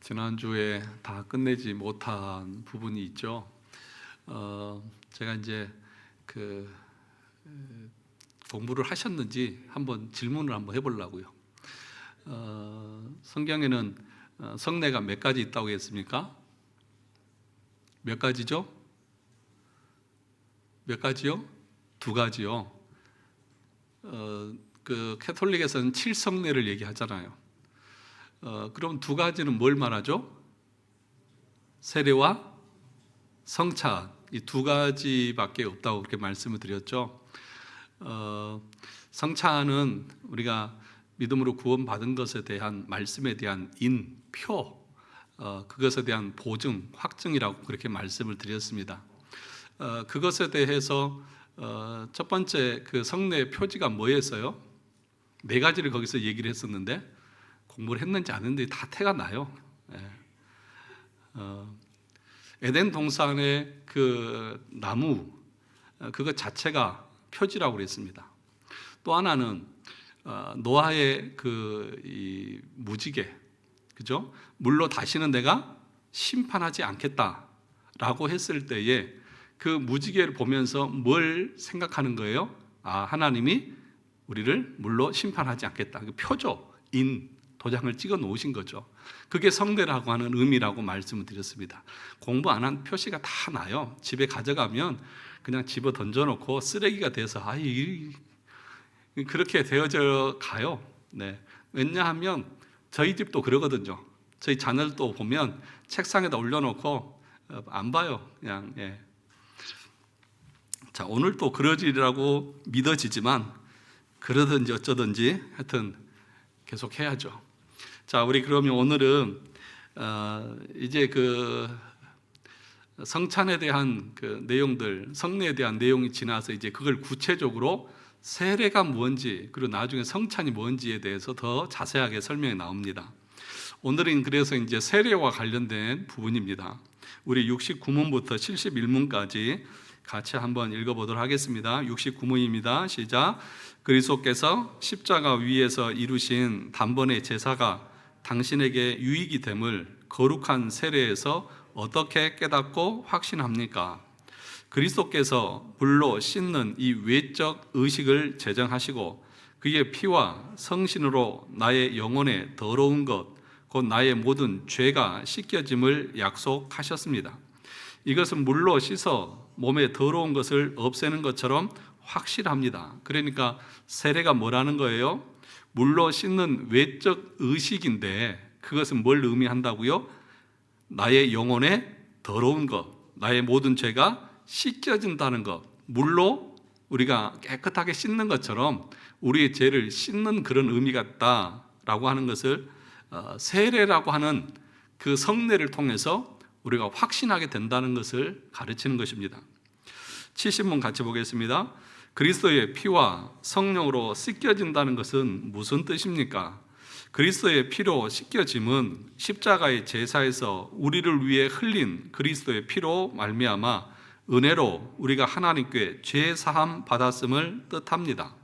지난주에 다 끝내지 못한 부분이 있죠. 제가 이제 공부를 하셨는지 한번 질문을 한번 해보려고요. 성경에는 성례가 몇 가지 있다고 했습니까? 몇 가지죠? 몇 가지요? 두 가지요. 캐톨릭에서는 7성례를 얘기하잖아요. 그럼 두 가지는 뭘 말하죠? 세례와 성찬, 이 두 가지밖에 없다고 그렇게 말씀을 드렸죠. 성찬은 우리가 믿음으로 구원받은 것에 대한 말씀에 대한 표, 그것에 대한 보증, 확증이라고 그렇게 말씀을 드렸습니다. 그것에 대해서 첫 번째 그 성례 표지가 뭐였어요? 네 가지를 거기서 얘기를 했었는데 공부를 했는지 안 했는지 다 태가 나요. 에덴 동산의 그 나무 그것 자체가 표지라고 그랬습니다. 또 하나는 노아의 이 무지개, 그죠? 물로 다시는 내가 심판하지 않겠다라고 했을 때에 그 무지개를 보면서 뭘 생각하는 거예요? 하나님이 우리를 물로 심판하지 않겠다. 그 표죠. 도장을 찍어 놓으신 거죠. 그게 성례라고 하는 의미라고 말씀을 드렸습니다. 공부 안 한 표시가 다 나요. 집에 가져가면 그냥 집어 던져놓고 쓰레기가 돼서 그렇게 되어져 가요. 네. 왜냐하면 저희 집도 그러거든요. 저희 자녀들도 보면 책상에다 올려놓고 안 봐요. 그냥. 자, 오늘 또 그러지라고 믿어지지만 그러든지 어쩌든지 하여튼 계속 해야죠. 자, 우리 그러면 오늘은 이제 그 성찬에 대한 그 내용들, 성례에 대한 내용이 지나서 이제 그걸 구체적으로 세례가 뭔지 그리고 나중에 성찬이 뭔지에 대해서 더 자세하게 설명이 나옵니다. 오늘은 그래서 이제 세례와 관련된 부분입니다. 우리 69문부터 71문까지 같이 한번 읽어보도록 하겠습니다. 69문입니다. 시작. 그리스도께서 십자가 위에서 이루신 단번의 제사가 당신에게 유익이 됨을 거룩한 세례에서 어떻게 깨닫고 확신합니까? 그리스도께서 불로 씻는 이 외적 의식을 제정하시고 그의 피와 성신으로 나의 영혼에 더러운 것, 곧 나의 모든 죄가 씻겨짐을 약속하셨습니다. 이것은 물로 씻어 몸에 더러운 것을 없애는 것처럼 확실합니다. 그러니까 세례가 뭐라는 거예요? 물로 씻는 외적 의식인데 그것은 뭘 의미한다고요? 나의 영혼에 더러운 것, 나의 모든 죄가 씻겨진다는 것. 물로 우리가 깨끗하게 씻는 것처럼 우리의 죄를 씻는 그런 의미가 있다라고 하는 것을 세례라고 하는 그 성례를 통해서 우리가 확신하게 된다는 것을 가르치는 것입니다. 70문 같이 보겠습니다. 그리스도의 피와 성령으로 씻겨진다는 것은 무슨 뜻입니까? 그리스도의 피로 씻겨짐은 십자가의 제사에서 우리를 위해 흘린 그리스도의 피로 말미암아 은혜로 우리가 하나님께 죄 사함 받았음을 뜻합니다.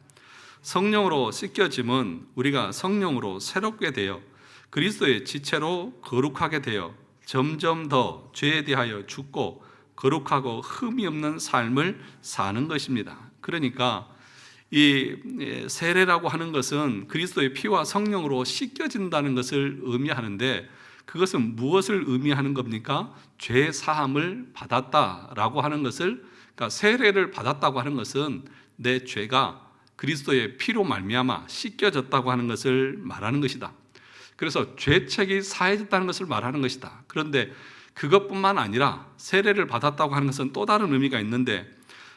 성령으로 씻겨짐은 우리가 성령으로 새롭게 되어 그리스도의 지체로 거룩하게 되어 점점 더 죄에 대하여 죽고 거룩하고 흠이 없는 삶을 사는 것입니다. 그러니까 이 세례라고 하는 것은 그리스도의 피와 성령으로 씻겨진다는 것을 의미하는데 그것은 무엇을 의미하는 겁니까? 죄 사함을 받았다라고 하는 것을, 그러니까 세례를 받았다고 하는 것은 내 죄가 그리스도의 피로 말미암아 씻겨졌다고 하는 것을 말하는 것이다. 그래서 죄책이 사해졌다는 것을 말하는 것이다. 그런데 그것뿐만 아니라 세례를 받았다고 하는 것은 또 다른 의미가 있는데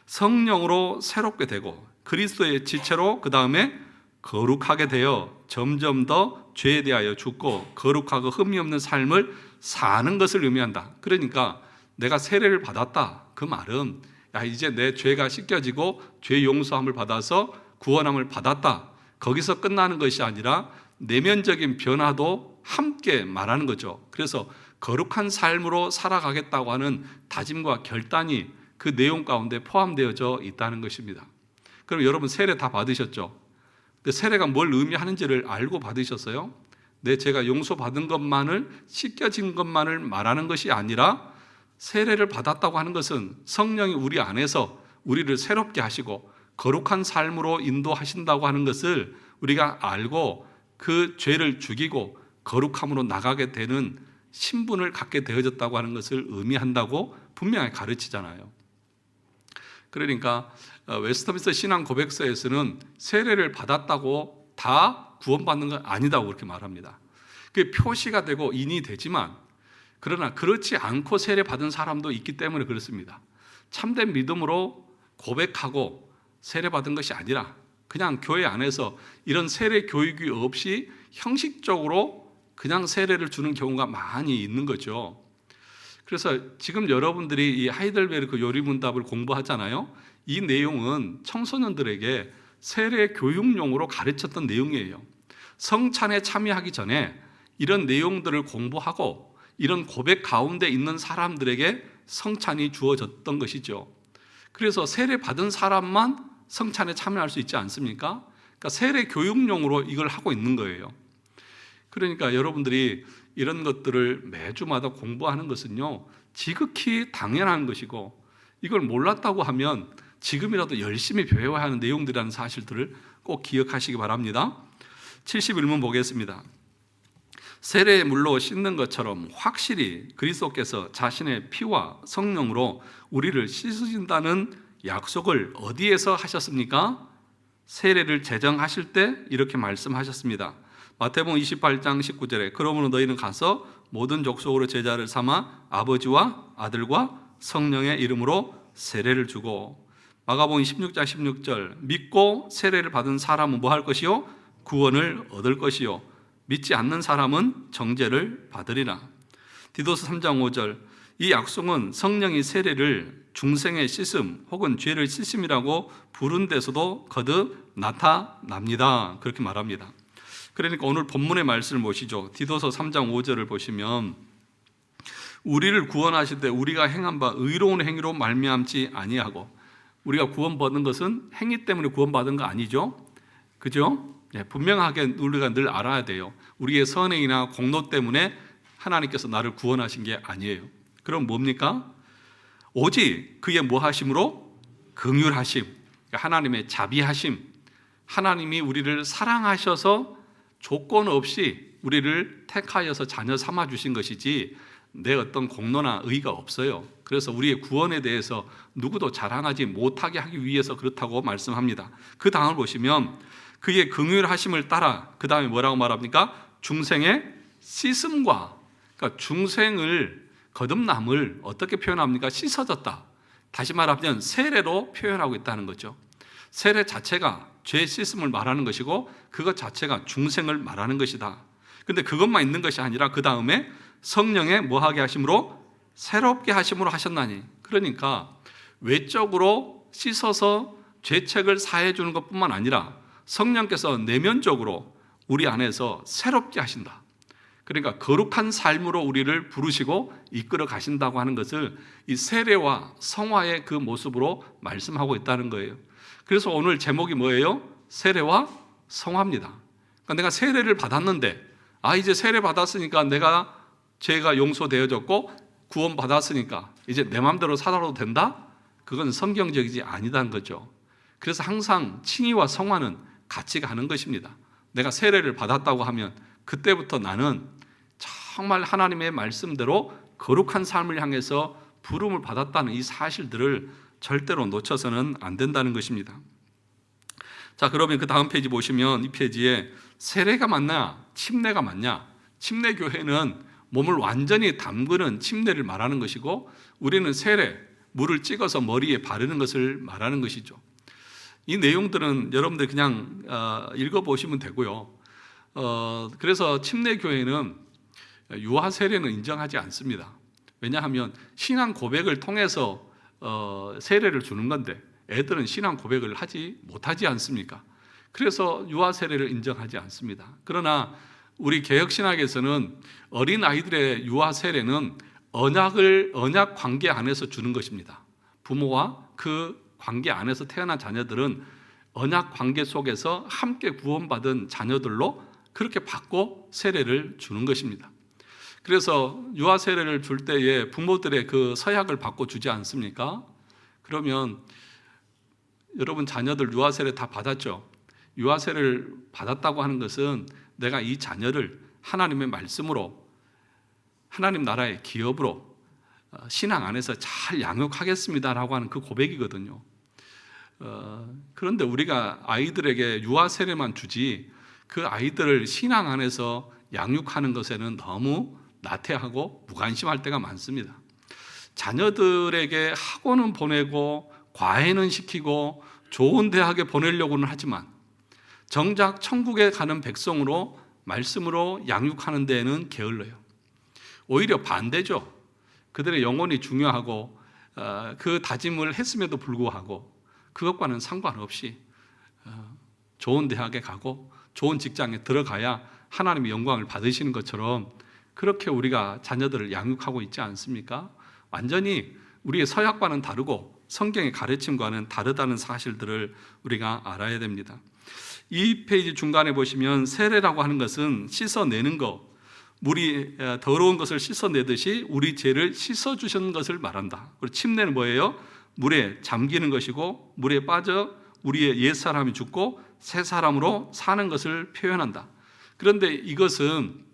성령으로 새롭게 되고 그리스도의 지체로 그 다음에 거룩하게 되어 점점 더 죄에 대하여 죽고 거룩하고 흠이 없는 삶을 사는 것을 의미한다. 그러니까 내가 세례를 받았다. 그 말은 이제 내 죄가 씻겨지고 죄 용서함을 받아서 구원함을 받았다. 거기서 끝나는 것이 아니라 내면적인 변화도 함께 말하는 거죠. 그래서 거룩한 삶으로 살아가겠다고 하는 다짐과 결단이 그 내용 가운데 포함되어져 있다는 것입니다. 그럼 여러분 세례 다 받으셨죠? 근데 세례가 뭘 의미하는지를 알고 받으셨어요? 내 죄가 용서받은 것만을, 씻겨진 것만을 말하는 것이 아니라 세례를 받았다고 하는 것은 성령이 우리 안에서 우리를 새롭게 하시고 거룩한 삶으로 인도하신다고 하는 것을 우리가 알고 그 죄를 죽이고 거룩함으로 나가게 되는 신분을 갖게 되어졌다고 하는 것을 의미한다고 분명히 가르치잖아요. 그러니까 웨스터민스터 신앙 고백서에서는 세례를 받았다고 다 구원받는 건 아니다고 그렇게 말합니다. 그게 표시가 되고 인이 되지만, 그러나 그렇지 않고 세례 받은 사람도 있기 때문에 그렇습니다. 참된 믿음으로 고백하고 세례 받은 것이 아니라 그냥 교회 안에서 이런 세례 교육이 없이 형식적으로 그냥 세례를 주는 경우가 많이 있는 거죠. 그래서 지금 여러분들이 이 하이델베르크 요리문답을 공부하잖아요. 이 내용은 청소년들에게 세례 교육용으로 가르쳤던 내용이에요. 성찬에 참여하기 전에 이런 내용들을 공부하고 이런 고백 가운데 있는 사람들에게 성찬이 주어졌던 것이죠. 그래서 세례 받은 사람만 성찬에 참여할 수 있지 않습니까? 그러니까 세례 교육용으로 이걸 하고 있는 거예요. 그러니까 여러분들이 이런 것들을 매주마다 공부하는 것은요, 지극히 당연한 것이고, 이걸 몰랐다고 하면 지금이라도 열심히 배워야 하는 내용들이라는 사실들을 꼭 기억하시기 바랍니다. 71문 보겠습니다. 세례의 물로 씻는 것처럼 확실히 그리스도께서 자신의 피와 성령으로 우리를 씻으신다는 약속을 어디에서 하셨습니까? 세례를 제정하실 때 이렇게 말씀하셨습니다. 마태복음 28장 19절에 그러므로 너희는 가서 모든 족속으로 제자를 삼아 아버지와 아들과 성령의 이름으로 세례를 주고, 마가복음 16장 16절 믿고 세례를 받은 사람은 뭐 할 것이요? 구원을 얻을 것이요 믿지 않는 사람은 정죄를 받으리라. 디도스 3장 5절 이 약속은 성령이 세례를 중생의 씻음 혹은 죄를 씻음이라고 부른 데서도 거듭 나타납니다. 그렇게 말합니다. 그러니까 오늘 본문의 말씀을 보시죠. 디도서 3장 5절을 보시면 우리를 구원하실 때 우리가 행한 바 의로운 행위로 말미암지 아니하고, 우리가 구원받은 것은 행위 때문에 구원받은 거 아니죠? 그죠? 분명하게 우리가 늘 알아야 돼요. 우리의 선행이나 공로 때문에 하나님께서 나를 구원하신 게 아니에요. 그럼 뭡니까? 오직 그의 뭐 하심으로? 긍휼하심, 하나님의 자비하심, 하나님이 우리를 사랑하셔서 조건 없이 우리를 택하여서 자녀 삼아 주신 것이지 내 어떤 공로나 의가 없어요. 그래서 우리의 구원에 대해서 누구도 자랑하지 못하게 하기 위해서 그렇다고 말씀합니다. 그 다음을 보시면 그의 긍휼하심을 따라 그 다음에 뭐라고 말합니까? 중생의 씻음과, 그러니까 중생을 거듭남을 어떻게 표현합니까? 씻어졌다. 다시 말하면 세례로 표현하고 있다는 거죠. 세례 자체가 죄 씻음을 말하는 것이고 그것 자체가 중생을 말하는 것이다. 그런데 그것만 있는 것이 아니라 그 다음에 성령의 뭐하게 하심으로? 새롭게 하심으로 하셨나니. 그러니까 외적으로 씻어서 죄책을 사해 주는 것뿐만 아니라 성령께서 내면적으로 우리 안에서 새롭게 하신다. 그러니까 거룩한 삶으로 우리를 부르시고 이끌어 가신다고 하는 것을 이 세례와 성화의 그 모습으로 말씀하고 있다는 거예요. 그래서 오늘 제목이 뭐예요? 세례와 성화입니다. 그러니까 내가 세례를 받았는데, 이제 세례 받았으니까 내가 죄가 용서되어졌고 구원 받았으니까 이제 내 마음대로 살아도 된다? 그건 성경적이지 아니다는 거죠. 그래서 항상 칭의와 성화는 같이 가는 것입니다. 내가 세례를 받았다고 하면 그때부터 나는 정말 하나님의 말씀대로 거룩한 삶을 향해서 부름을 받았다는 이 사실들을 절대로 놓쳐서는 안 된다는 것입니다. 자, 그러면 그 다음 페이지 보시면 이 페이지에 세례가 맞냐 침례가 맞냐, 침례 교회는 몸을 완전히 담그는 침례를 말하는 것이고 우리는 세례, 물을 찍어서 머리에 바르는 것을 말하는 것이죠. 이 내용들은 여러분들 그냥 읽어보시면 되고요. 그래서 침례 교회는 유아 세례는 인정하지 않습니다. 왜냐하면 신앙 고백을 통해서 세례를 주는 건데 애들은 신앙 고백을 하지 못하지 않습니까? 그래서 유아 세례를 인정하지 않습니다. 그러나 우리 개혁신학에서는 어린 아이들의 유아 세례는 언약 관계 안에서 주는 것입니다. 부모와 그 관계 안에서 태어난 자녀들은 언약 관계 속에서 함께 구원받은 자녀들로 그렇게 받고 세례를 주는 것입니다. 그래서 유아 세례를 줄 때에 부모들의 그 서약을 받고 주지 않습니까? 그러면 여러분 자녀들 유아 세례 다 받았죠? 유아 세례를 받았다고 하는 것은 내가 이 자녀를 하나님의 말씀으로, 하나님 나라의 기업으로 신앙 안에서 잘 양육하겠습니다라고 하는 그 고백이거든요. 그런데 우리가 아이들에게 유아 세례만 주지 그 아이들을 신앙 안에서 양육하는 것에는 너무 나태하고 무관심할 때가 많습니다. 자녀들에게 학원은 보내고 과외는 시키고 좋은 대학에 보내려고는 하지만 정작 천국에 가는 백성으로 말씀으로 양육하는 데에는 게을러요. 오히려 반대죠. 그들의 영혼이 중요하고 그 다짐을 했음에도 불구하고 그것과는 상관없이 좋은 대학에 가고 좋은 직장에 들어가야 하나님의 영광을 받으시는 것처럼 그렇게 우리가 자녀들을 양육하고 있지 않습니까? 완전히 우리의 서약과는 다르고 성경의 가르침과는 다르다는 사실들을 우리가 알아야 됩니다. 이 페이지 중간에 보시면 세례라고 하는 것은 씻어내는 것, 물이 더러운 것을 씻어내듯이 우리 죄를 씻어주시는 것을 말한다. 그리고 침례는 뭐예요? 물에 잠기는 것이고 물에 빠져 우리의 옛사람이 죽고 새 사람으로 사는 것을 표현한다. 그런데 이것은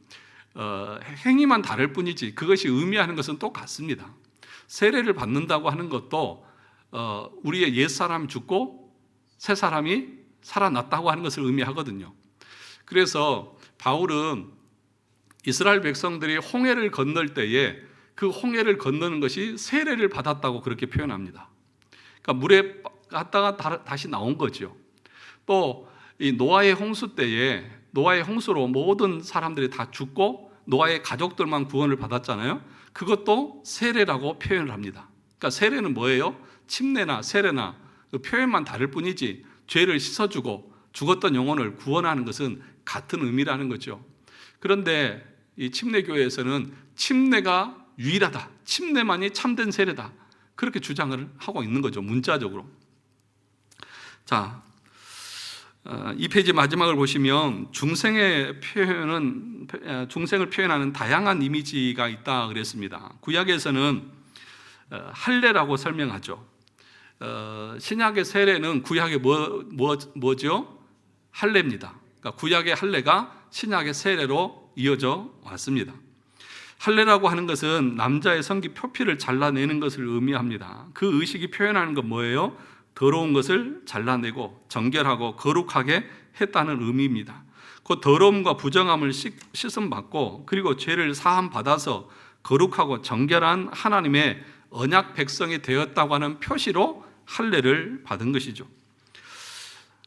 행위만 다를 뿐이지 그것이 의미하는 것은 똑같습니다. 세례를 받는다고 하는 것도 우리의 옛사람이 죽고 새 사람이 살아났다고 하는 것을 의미하거든요. 그래서 바울은 이스라엘 백성들이 홍해를 건널 때에 그 홍해를 건너는 것이 세례를 받았다고 그렇게 표현합니다. 그러니까 물에 갔다가 다시 나온 거죠. 또 이 노아의 홍수 때에 노아의 홍수로 모든 사람들이 다 죽고 노아의 가족들만 구원을 받았잖아요. 그것도 세례라고 표현을 합니다. 그러니까 세례는 뭐예요? 침례나 세례나 그 표현만 다를 뿐이지 죄를 씻어주고 죽었던 영혼을 구원하는 것은 같은 의미라는 거죠. 그런데 이 침례교회에서는 침례가 유일하다, 침례만이 참된 세례다, 그렇게 주장을 하고 있는 거죠, 문자적으로. 자, 이 페이지 마지막을 보시면 중생을 표현하는 다양한 이미지가 있다 그랬습니다. 구약에서는 할례라고 설명하죠. 신약의 세례는 구약의 뭐죠? 할례입니다. 그러니까 구약의 할례가 신약의 세례로 이어져 왔습니다. 할례라고 하는 것은 남자의 성기 표피를 잘라내는 것을 의미합니다. 그 의식이 표현하는 건 뭐예요? 더러운 것을 잘라내고 정결하고 거룩하게 했다는 의미입니다. 그 더러움과 부정함을 씻음 받고 그리고 죄를 사함 받아서 거룩하고 정결한 하나님의 언약 백성이 되었다고 하는 표시로 할례를 받은 것이죠.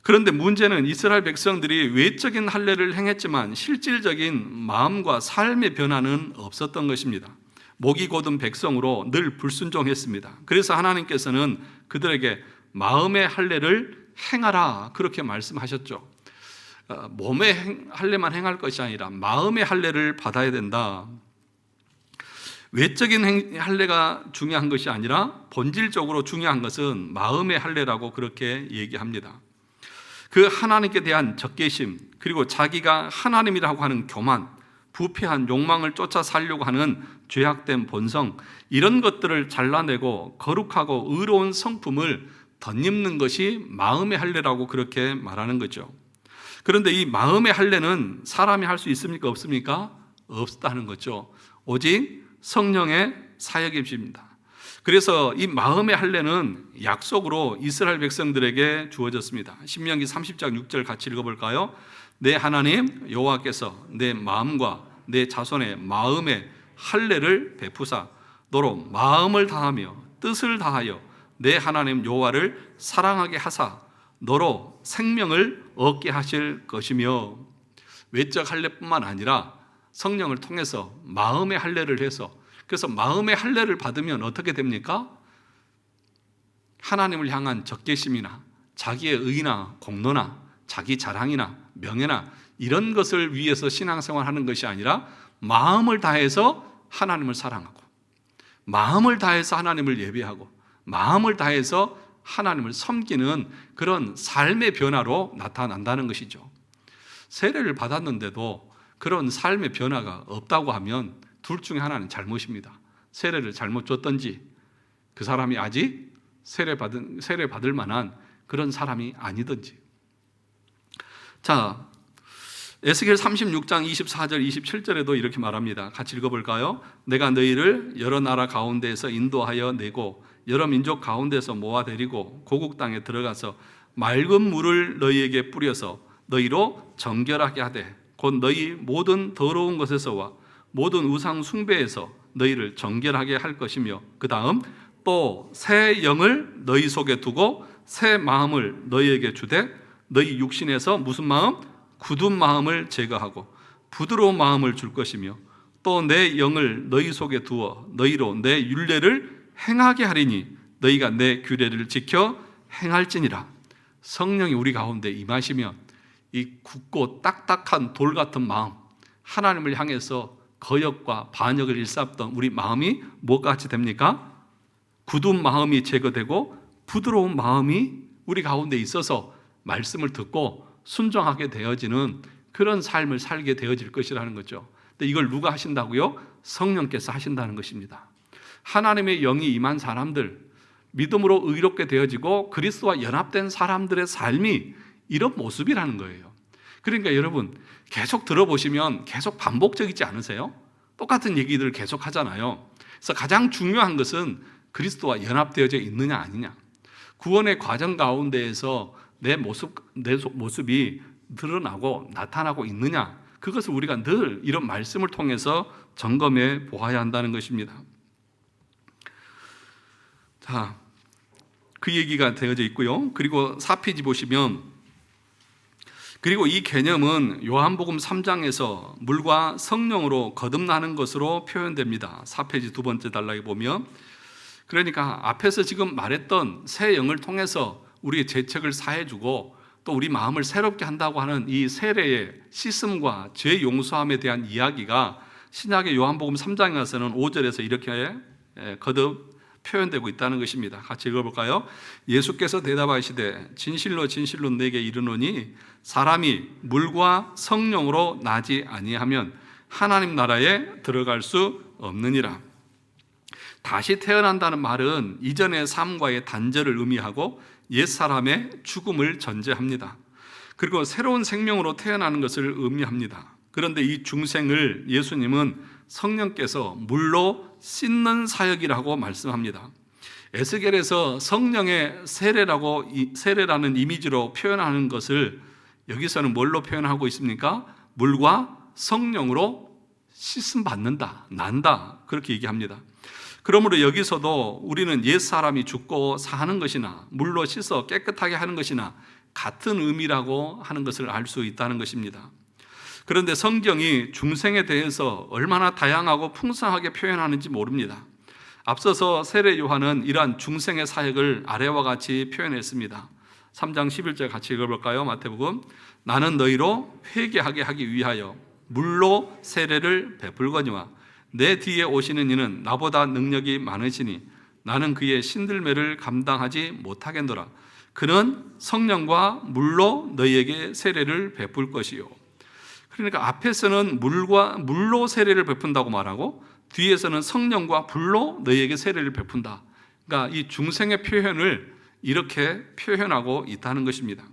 그런데 문제는 이스라엘 백성들이 외적인 할례를 행했지만 실질적인 마음과 삶의 변화는 없었던 것입니다. 목이 곧은 백성으로 늘 불순종했습니다. 그래서 하나님께서는 그들에게 마음의 할례를 행하라 그렇게 말씀하셨죠. 몸의 할례만 행할 것이 아니라 마음의 할례를 받아야 된다. 외적인 할례가 중요한 것이 아니라 본질적으로 중요한 것은 마음의 할례라고 그렇게 얘기합니다. 그 하나님께 대한 적개심, 그리고 자기가 하나님이라고 하는 교만, 부패한 욕망을 쫓아 살려고 하는 죄악된 본성, 이런 것들을 잘라내고 거룩하고 의로운 성품을 덧입는 것이 마음의 할례라고 그렇게 말하는 거죠. 그런데 이 마음의 할례는 사람이 할 수 있습니까? 없습니까? 없다는 거죠. 오직 성령의 사역입니다. 그래서 이 마음의 할례는 약속으로 이스라엘 백성들에게 주어졌습니다. 신명기 30장 6절 같이 읽어볼까요? 내 하나님 여호와께서 내 마음과 내 자손의 마음의 할례를 베푸사 너로 마음을 다하며 뜻을 다하여 내 하나님 여호와를 사랑하게 하사 너로 생명을 얻게 하실 것이며, 외적 할례뿐만 아니라 성령을 통해서 마음의 할례를 해서, 그래서 마음의 할례를 받으면 어떻게 됩니까? 하나님을 향한 적개심이나 자기의 의나 공로나 자기 자랑이나 명예나 이런 것을 위해서 신앙생활하는 것이 아니라 마음을 다해서 하나님을 사랑하고 마음을 다해서 하나님을 예배하고 마음을 다해서 하나님을 섬기는 그런 삶의 변화로 나타난다는 것이죠. 세례를 받았는데도 그런 삶의 변화가 없다고 하면 둘 중에 하나는 잘못입니다. 세례를 잘못 줬든지 그 사람이 아직 세례 받을 만한 그런 사람이 아니든지. 자, 에스겔 36장 24절 27절에도 이렇게 말합니다. 같이 읽어볼까요? 내가 너희를 여러 나라 가운데에서 인도하여 내고 여러 민족 가운데서 모아데리고 고국 땅에 들어가서 맑은 물을 너희에게 뿌려서 너희로 정결하게 하되 곧 너희 모든 더러운 것에서와 모든 우상 숭배에서 너희를 정결하게 할 것이며 그 다음 또 새 영을 너희 속에 두고 새 마음을 너희에게 주되 너희 육신에서 무슨 마음? 굳은 마음을 제거하고 부드러운 마음을 줄 것이며 또 내 영을 너희 속에 두어 너희로 내 율례를 행하게 하리니 너희가 내 규례를 지켜 행할지니라. 성령이 우리 가운데 임하시면 이 굳고 딱딱한 돌 같은 마음, 하나님을 향해서 거역과 반역을 일삼던 우리 마음이 뭐같이 됩니까? 굳은 마음이 제거되고 부드러운 마음이 우리 가운데 있어서 말씀을 듣고 순종하게 되어지는 그런 삶을 살게 되어질 것이라는 거죠. 근데 이걸 누가 하신다고요? 성령께서 하신다는 것입니다. 하나님의 영이 임한 사람들, 믿음으로 의롭게 되어지고 그리스도와 연합된 사람들의 삶이 이런 모습이라는 거예요. 그러니까 여러분 계속 들어보시면 계속 반복적이지 않으세요? 똑같은 얘기들을 계속 하잖아요. 그래서 가장 중요한 것은 그리스도와 연합되어져 있느냐 아니냐. 구원의 과정 가운데에서 내 모습이 드러나고 나타나고 있느냐, 그것을 우리가 늘 이런 말씀을 통해서 점검해 보아야 한다는 것입니다. 자, 그 얘기가 되어져 있고요. 그리고 4페이지 보시면, 그리고 이 개념은 요한복음 3장에서 물과 성령으로 거듭나는 것으로 표현됩니다. 4페이지 두 번째 단락에 보면, 그러니까 앞에서 지금 말했던 새 영을 통해서 우리의 죄책을 사해주고 또 우리 마음을 새롭게 한다고 하는 이 세례의 씻음과 죄 용서함에 대한 이야기가 신약의 요한복음 3장에 가서는 5절에서 이렇게 거듭 표현되고 있다는 것입니다. 같이 읽어볼까요? 예수께서 대답하시되 진실로 진실로 내게 이르노니 사람이 물과 성령으로 나지 아니하면 하나님 나라에 들어갈 수 없느니라. 다시 태어난다는 말은 이전의 삶과의 단절을 의미하고 옛사람의 죽음을 전제합니다. 그리고 새로운 생명으로 태어나는 것을 의미합니다. 그런데 이 중생을 예수님은 성령께서 물로 씻는 사역이라고 말씀합니다. 에스겔에서 성령의 세례라는 이미지로 표현하는 것을 여기서는 뭘로 표현하고 있습니까? 물과 성령으로 씻음 받는다, 난다, 그렇게 얘기합니다. 그러므로 여기서도 우리는 옛사람이 죽고 사는 것이나 물로 씻어 깨끗하게 하는 것이나 같은 의미라고 하는 것을 알 수 있다는 것입니다. 그런데 성경이 중생에 대해서 얼마나 다양하고 풍성하게 표현하는지 모릅니다. 앞서서 세례 요한은 이러한 중생의 사역을 아래와 같이 표현했습니다. 3장 11절 같이 읽어볼까요? 마태복음. 나는 너희로 회개하게 하기 위하여 물로 세례를 베풀거니와 내 뒤에 오시는 이는 나보다 능력이 많으시니 나는 그의 신들매를 감당하지 못하겠노라. 그는 성령과 물로 너희에게 세례를 베풀 것이요. 그러니까 앞에서는 물로 세례를 베푼다고 말하고 뒤에서는 성령과 불로 너희에게 세례를 베푼다. 그러니까 이 중생의 표현을 이렇게 표현하고 있다는 것입니다.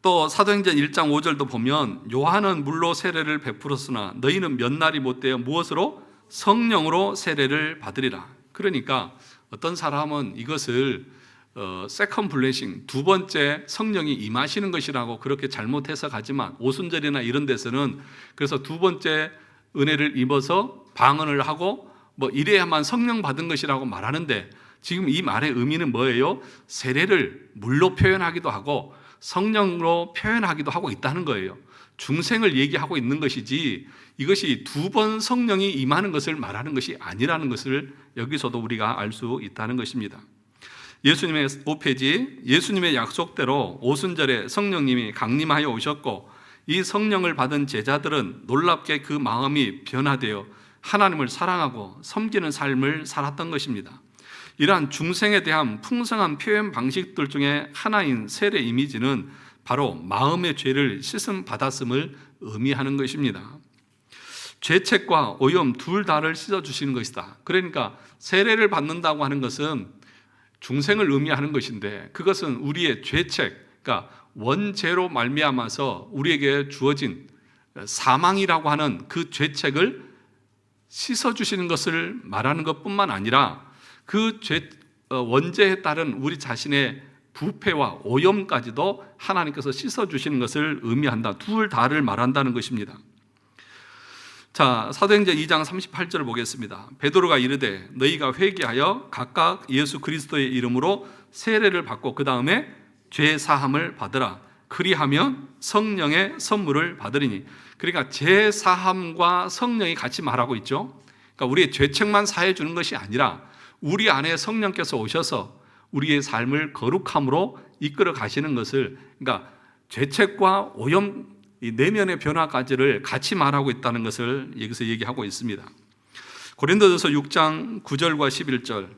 또 사도행전 1장 5절도 보면 요한은 물로 세례를 베풀었으나 너희는 몇 날이 못되어 무엇으로? 성령으로 세례를 받으리라. 그러니까 어떤 사람은 이것을 세컨 블레싱, 두 번째 성령이 임하시는 것이라고 그렇게 잘못 해석하지만 오순절이나 이런 데서는 그래서 두 번째 은혜를 입어서 방언을 하고 뭐 이래야만 성령 받은 것이라고 말하는데 지금 이 말의 의미는 뭐예요? 세례를 물로 표현하기도 하고 성령으로 표현하기도 하고 있다는 거예요. 중생을 얘기하고 있는 것이지 이것이 두 번 성령이 임하는 것을 말하는 것이 아니라는 것을 여기서도 우리가 알 수 있다는 것입니다. 예수님의 5페이지, 예수님의 약속대로 오순절에 성령님이 강림하여 오셨고 이 성령을 받은 제자들은 놀랍게 그 마음이 변화되어 하나님을 사랑하고 섬기는 삶을 살았던 것입니다. 이러한 중생에 대한 풍성한 표현 방식들 중에 하나인 세례 이미지는 바로 마음의 죄를 씻음 받았음을 의미하는 것입니다. 죄책과 오염 둘 다를 씻어주시는 것이다. 그러니까 세례를 받는다고 하는 것은 중생을 의미하는 것인데, 그것은 우리의 죄책, 그러니까 원죄로 말미암아서 우리에게 주어진 사망이라고 하는 그 죄책을 씻어주시는 것을 말하는 것뿐만 아니라 그 원죄에 따른 우리 자신의 부패와 오염까지도 하나님께서 씻어주시는 것을 의미한다. 둘 다를 말한다는 것입니다. 자, 사도행전 2장 38절을 보겠습니다. 베드로가 이르되 너희가 회개하여 각각 예수 그리스도의 이름으로 세례를 받고 그 다음에 죄 사함을 받으라. 그리하면 성령의 선물을 받으리니. 그러니까 죄 사함과 성령이 같이 말하고 있죠. 그러니까 우리의 죄책만 사해 주는 것이 아니라 우리 안에 성령께서 오셔서 우리의 삶을 거룩함으로 이끌어 가시는 것을, 그러니까 죄책과 오염, 이 내면의 변화까지를 같이 말하고 있다는 것을 여기서 얘기하고 있습니다. 고린도전서 6장 9절과 11절,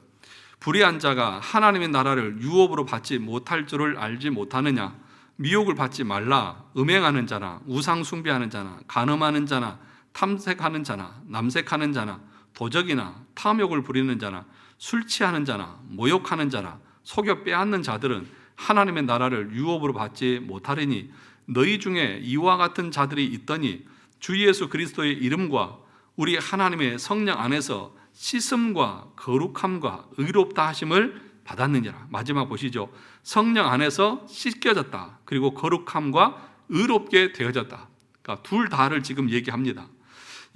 불의한 자가 하나님의 나라를 유업으로 받지 못할 줄을 알지 못하느냐. 미혹을 받지 말라. 음행하는 자나 우상 숭배하는 자나 간음하는 자나 탐색하는 자나 남색하는 자나 도적이나 탐욕을 부리는 자나 술 취하는 자나 모욕하는 자나 속여 빼앗는 자들은 하나님의 나라를 유업으로 받지 못하리니 너희 중에 이와 같은 자들이 있더니 주 예수 그리스도의 이름과 우리 하나님의 성령 안에서 씻음과 거룩함과 의롭다 하심을 받았느니라. 마지막 보시죠. 성령 안에서 씻겨졌다. 그리고 거룩함과 의롭게 되어졌다. 그러니까 둘 다를 지금 얘기합니다.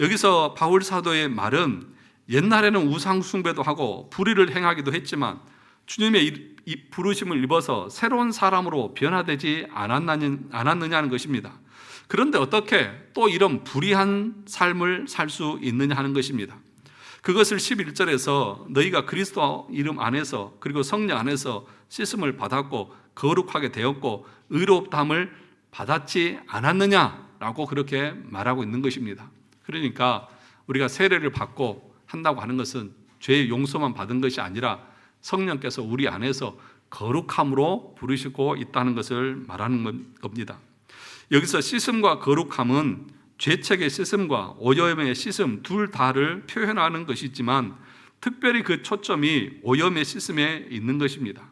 여기서 바울 사도의 말은 옛날에는 우상 숭배도 하고 불의를 행하기도 했지만 주님의 이 부르심을 입어서 새로운 사람으로 변화되지 않았느냐는 것입니다. 그런데 어떻게 또 이런 불의한 삶을 살 수 있느냐 하는 것입니다. 그것을 11절에서 너희가 그리스도 이름 안에서 그리고 성령 안에서 씻음을 받았고 거룩하게 되었고 의롭다함을 받았지 않았느냐라고 그렇게 말하고 있는 것입니다. 그러니까 우리가 세례를 받고 한다고 하는 것은 죄의 용서만 받은 것이 아니라 성령께서 우리 안에서 거룩함으로 부르시고 있다는 것을 말하는 겁니다. 여기서 씻음과 거룩함은 죄책의 씻음과 오염의 씻음 둘 다를 표현하는 것이지만 특별히 그 초점이 오염의 씻음에 있는 것입니다.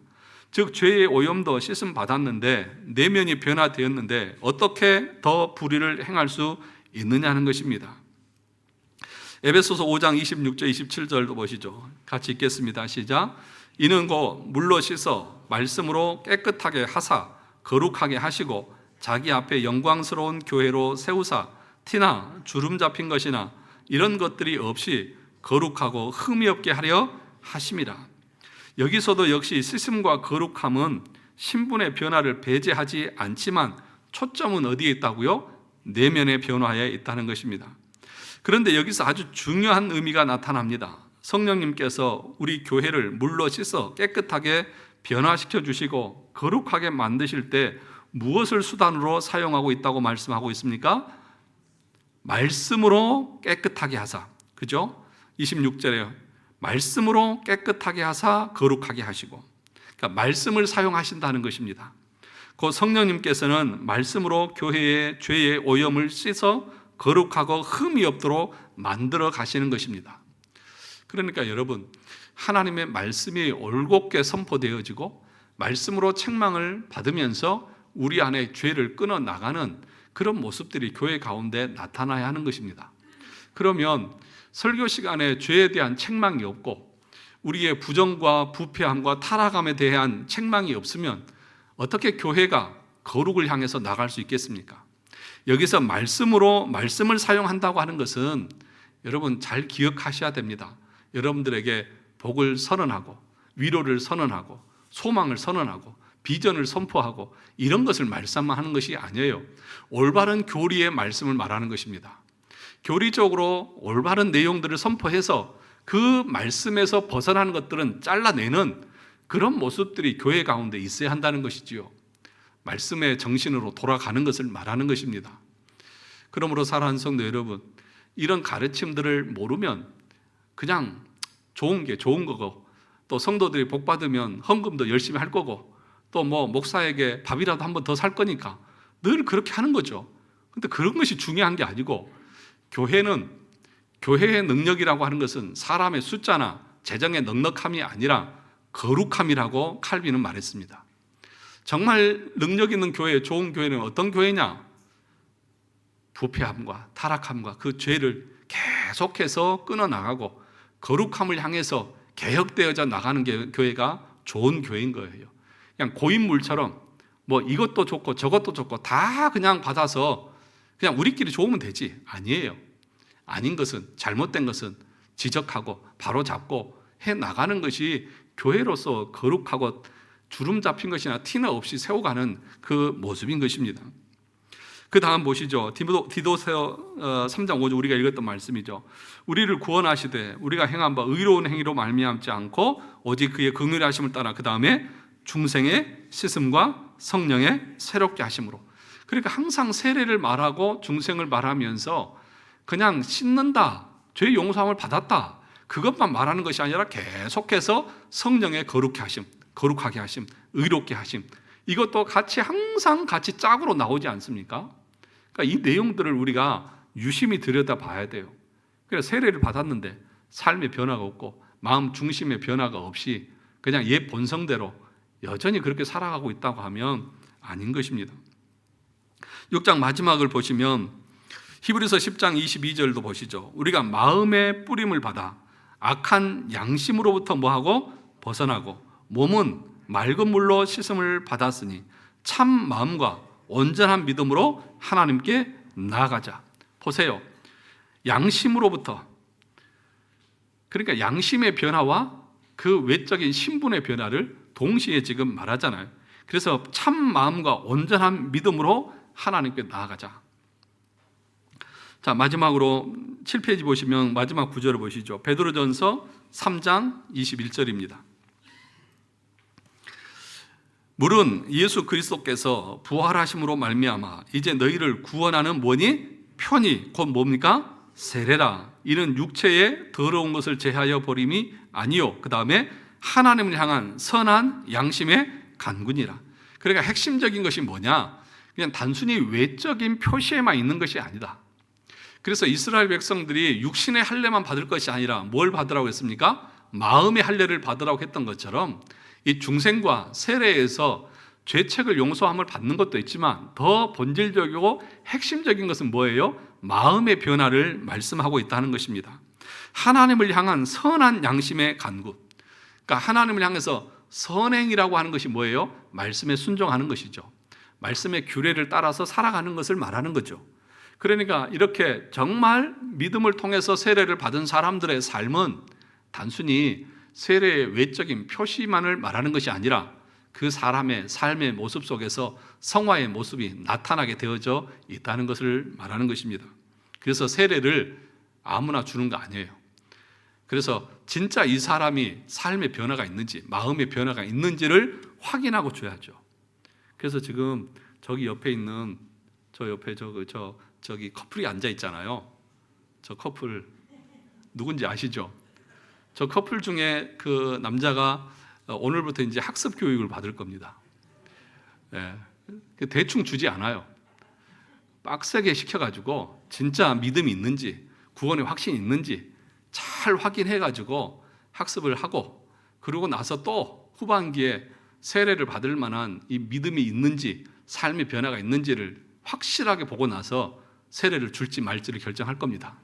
즉 죄의 오염도 씻음 받았는데 내면이 변화되었는데 어떻게 더 불의를 행할 수 있느냐는 것입니다. 에베소서 5장 26절 27절도 보시죠. 같이 읽겠습니다. 시작. 이는 곧 물로 씻어 말씀으로 깨끗하게 하사 거룩하게 하시고 자기 앞에 영광스러운 교회로 세우사 티나 주름 잡힌 것이나 이런 것들이 없이 거룩하고 흠이 없게 하려 하심이라. 여기서도 역시 씻음과 거룩함은 신분의 변화를 배제하지 않지만 초점은 어디에 있다고요? 내면의 변화에 있다는 것입니다. 그런데 여기서 아주 중요한 의미가 나타납니다. 성령님께서 우리 교회를 물로 씻어 깨끗하게 변화시켜 주시고 거룩하게 만드실 때 무엇을 수단으로 사용하고 있다고 말씀하고 있습니까? 말씀으로 깨끗하게 하사. 그죠? 26절에 말씀으로 깨끗하게 하사 거룩하게 하시고, 그러니까 말씀을 사용하신다는 것입니다. 그 성령님께서는 말씀으로 교회의 죄의 오염을 씻어 거룩하고 흠이 없도록 만들어 가시는 것입니다. 그러니까 여러분, 하나님의 말씀이 올곧게 선포되어지고 말씀으로 책망을 받으면서 우리 안에 죄를 끊어 나가는 그런 모습들이 교회 가운데 나타나야 하는 것입니다. 그러면 설교 시간에 죄에 대한 책망이 없고 우리의 부정과 부패함과 타락함에 대한 책망이 없으면 어떻게 교회가 거룩을 향해서 나갈 수 있겠습니까? 여기서 말씀을 사용한다고 하는 것은 여러분 잘 기억하셔야 됩니다. 여러분들에게 복을 선언하고 위로를 선언하고 소망을 선언하고 비전을 선포하고 이런 것을 말씀하는 것이 아니에요. 올바른 교리의 말씀을 말하는 것입니다. 교리적으로 올바른 내용들을 선포해서 그 말씀에서 벗어나는 것들은 잘라내는 그런 모습들이 교회 가운데 있어야 한다는 것이지요. 말씀의 정신으로 돌아가는 것을 말하는 것입니다. 그러므로 사랑하는 성도 여러분, 이런 가르침들을 모르면 그냥 좋은 게 좋은 거고 또 성도들이 복 받으면 헌금도 열심히 할 거고 또 뭐 목사에게 밥이라도 한 번 더 살 거니까 늘 그렇게 하는 거죠. 근데 그런 것이 중요한 게 아니고, 교회의 능력이라고 하는 것은 사람의 숫자나 재정의 넉넉함이 아니라 거룩함이라고 칼빈은 말했습니다. 정말 능력 있는 교회, 좋은 교회는 어떤 교회냐? 부패함과 타락함과 그 죄를 계속해서 끊어나가고 거룩함을 향해서 개혁되어져 나가는 교회가 좋은 교회인 거예요. 그냥 고인물처럼 뭐 이것도 좋고 저것도 좋고 다 그냥 받아서 그냥 우리끼리 좋으면 되지. 아니에요. 아닌 것은, 잘못된 것은 지적하고 바로잡고 해 나가는 것이 교회로서 거룩하고 주름 잡힌 것이나 티나 없이 세워가는 그 모습인 것입니다. 그 다음 보시죠. 디도서 3장 5절 우리가 읽었던 말씀이죠. 우리를 구원하시되 우리가 행한 바 의로운 행위로 말미암지 않고 오직 그의 긍휼의 하심을 따라 그 다음에 중생의 씻음과 성령의 새롭게 하심으로. 그러니까 항상 세례를 말하고 중생을 말하면서 그냥 씻는다, 죄 용서함을 받았다, 그것만 말하는 것이 아니라 계속해서 성령의 거룩하게 하심, 의롭게 하심, 이것도 같이 항상 같이 짝으로 나오지 않습니까? 그러니까 이 내용들을 우리가 유심히 들여다봐야 돼요. 그래서 세례를 받았는데 삶의 변화가 없고 마음 중심의 변화가 없이 그냥 옛 본성대로 여전히 그렇게 살아가고 있다고 하면 아닌 것입니다. 6장 마지막을 보시면 히브리서 10장 22절도 보시죠. 우리가 마음의 뿌림을 받아 악한 양심으로부터 뭐하고 벗어나고 몸은 맑은 물로 씻음을 받았으니 참 마음과 온전한 믿음으로 하나님께 나아가자. 보세요. 양심으로부터, 그러니까 양심의 변화와 그 외적인 신분의 변화를 동시에 지금 말하잖아요. 그래서 참 마음과 온전한 믿음으로 하나님께 나아가자. 자, 마지막으로 7페이지 보시면 마지막 구절을 보시죠. 베드로전서 3장 21절입니다. 물은 예수 그리스도께서 부활하심으로 말미암아 이제 너희를 구원하는 뭐니? 편이 곧 뭡니까? 세례라. 이는 육체의 더러운 것을 제하여 버림이 아니요, 그 다음에 하나님을 향한 선한 양심의 간군이라. 그러니까 핵심적인 것이 뭐냐? 그냥 단순히 외적인 표시에만 있는 것이 아니다. 그래서 이스라엘 백성들이 육신의 할례만 받을 것이 아니라 뭘 받으라고 했습니까? 마음의 할례를 받으라고 했던 것처럼 이 중생과 세례에서 죄책을 용서함을 받는 것도 있지만 더 본질적이고 핵심적인 것은 뭐예요? 마음의 변화를 말씀하고 있다는 것입니다. 하나님을 향한 선한 양심의 간구. 그러니까 하나님을 향해서 선행이라고 하는 것이 뭐예요? 말씀에 순종하는 것이죠. 말씀의 규례를 따라서 살아가는 것을 말하는 거죠. 그러니까 이렇게 정말 믿음을 통해서 세례를 받은 사람들의 삶은 단순히 세례의 외적인 표시만을 말하는 것이 아니라 그 사람의 삶의 모습 속에서 성화의 모습이 나타나게 되어져 있다는 것을 말하는 것입니다. 그래서 세례를 아무나 주는 거 아니에요. 그래서 진짜 이 사람이 삶의 변화가 있는지, 마음의 변화가 있는지를 확인하고 줘야죠. 그래서 지금 저기 옆에 있는 저 옆에 저기 커플이 앉아 있잖아요. 저 커플 누군지 아시죠? 저 커플 중에 그 남자가 오늘부터 이제 학습 교육을 받을 겁니다. 예, 대충 주지 않아요. 빡세게 시켜가지고 진짜 믿음이 있는지, 구원의 확신이 있는지 잘 확인해가지고 학습을 하고, 그러고 나서 또 후반기에 세례를 받을 만한 이 믿음이 있는지, 삶의 변화가 있는지를 확실하게 보고 나서 세례를 줄지 말지를 결정할 겁니다.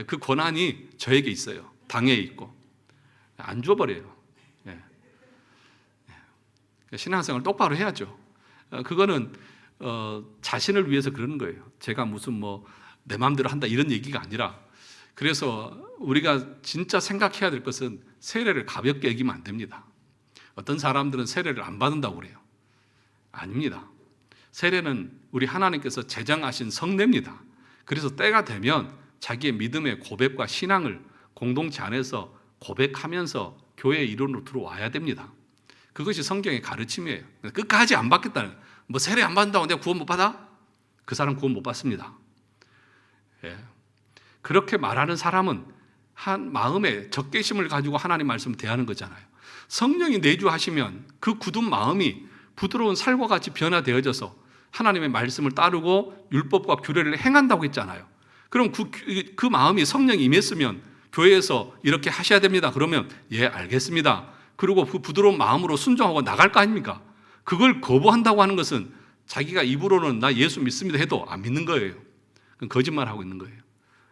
그 권한이 저에게 있어요. 당에 있고. 안 줘버려요. 신앙생활 똑바로 해야죠. 그거는 자신을 위해서 그러는 거예요. 제가 무슨 내 마음대로 한다 이런 얘기가 아니라, 그래서 우리가 진짜 생각해야 될 것은 세례를 가볍게 여기면 안 됩니다. 어떤 사람들은 세례를 안 받는다고 그래요. 아닙니다. 세례는 우리 하나님께서 제정하신 성례입니다. 그래서 때가 되면 자기의 믿음의 고백과 신앙을 공동체 안에서 고백하면서 교회의 일원으로 들어와야 됩니다. 그것이 성경의 가르침이에요. 끝까지 안 받겠다는, 세례 안 받는다고 내가 구원 못 받아? 그 사람 구원 못 받습니다. 예. 그렇게 말하는 사람은 한 마음에 적개심을 가지고 하나님 말씀을 대하는 거잖아요. 성령이 내주하시면 그 굳은 마음이 부드러운 살과 같이 변화되어져서 하나님의 말씀을 따르고 율법과 규례를 행한다고 했잖아요. 그럼 그 마음이 성령이 임했으면 교회에서 이렇게 하셔야 됩니다. 그러면 예, 알겠습니다. 그리고 그 부드러운 마음으로 순종하고 나갈 거 아닙니까? 그걸 거부한다고 하는 것은 자기가 입으로는 나 예수 믿습니다 해도 안 믿는 거예요. 그건 거짓말하고 있는 거예요.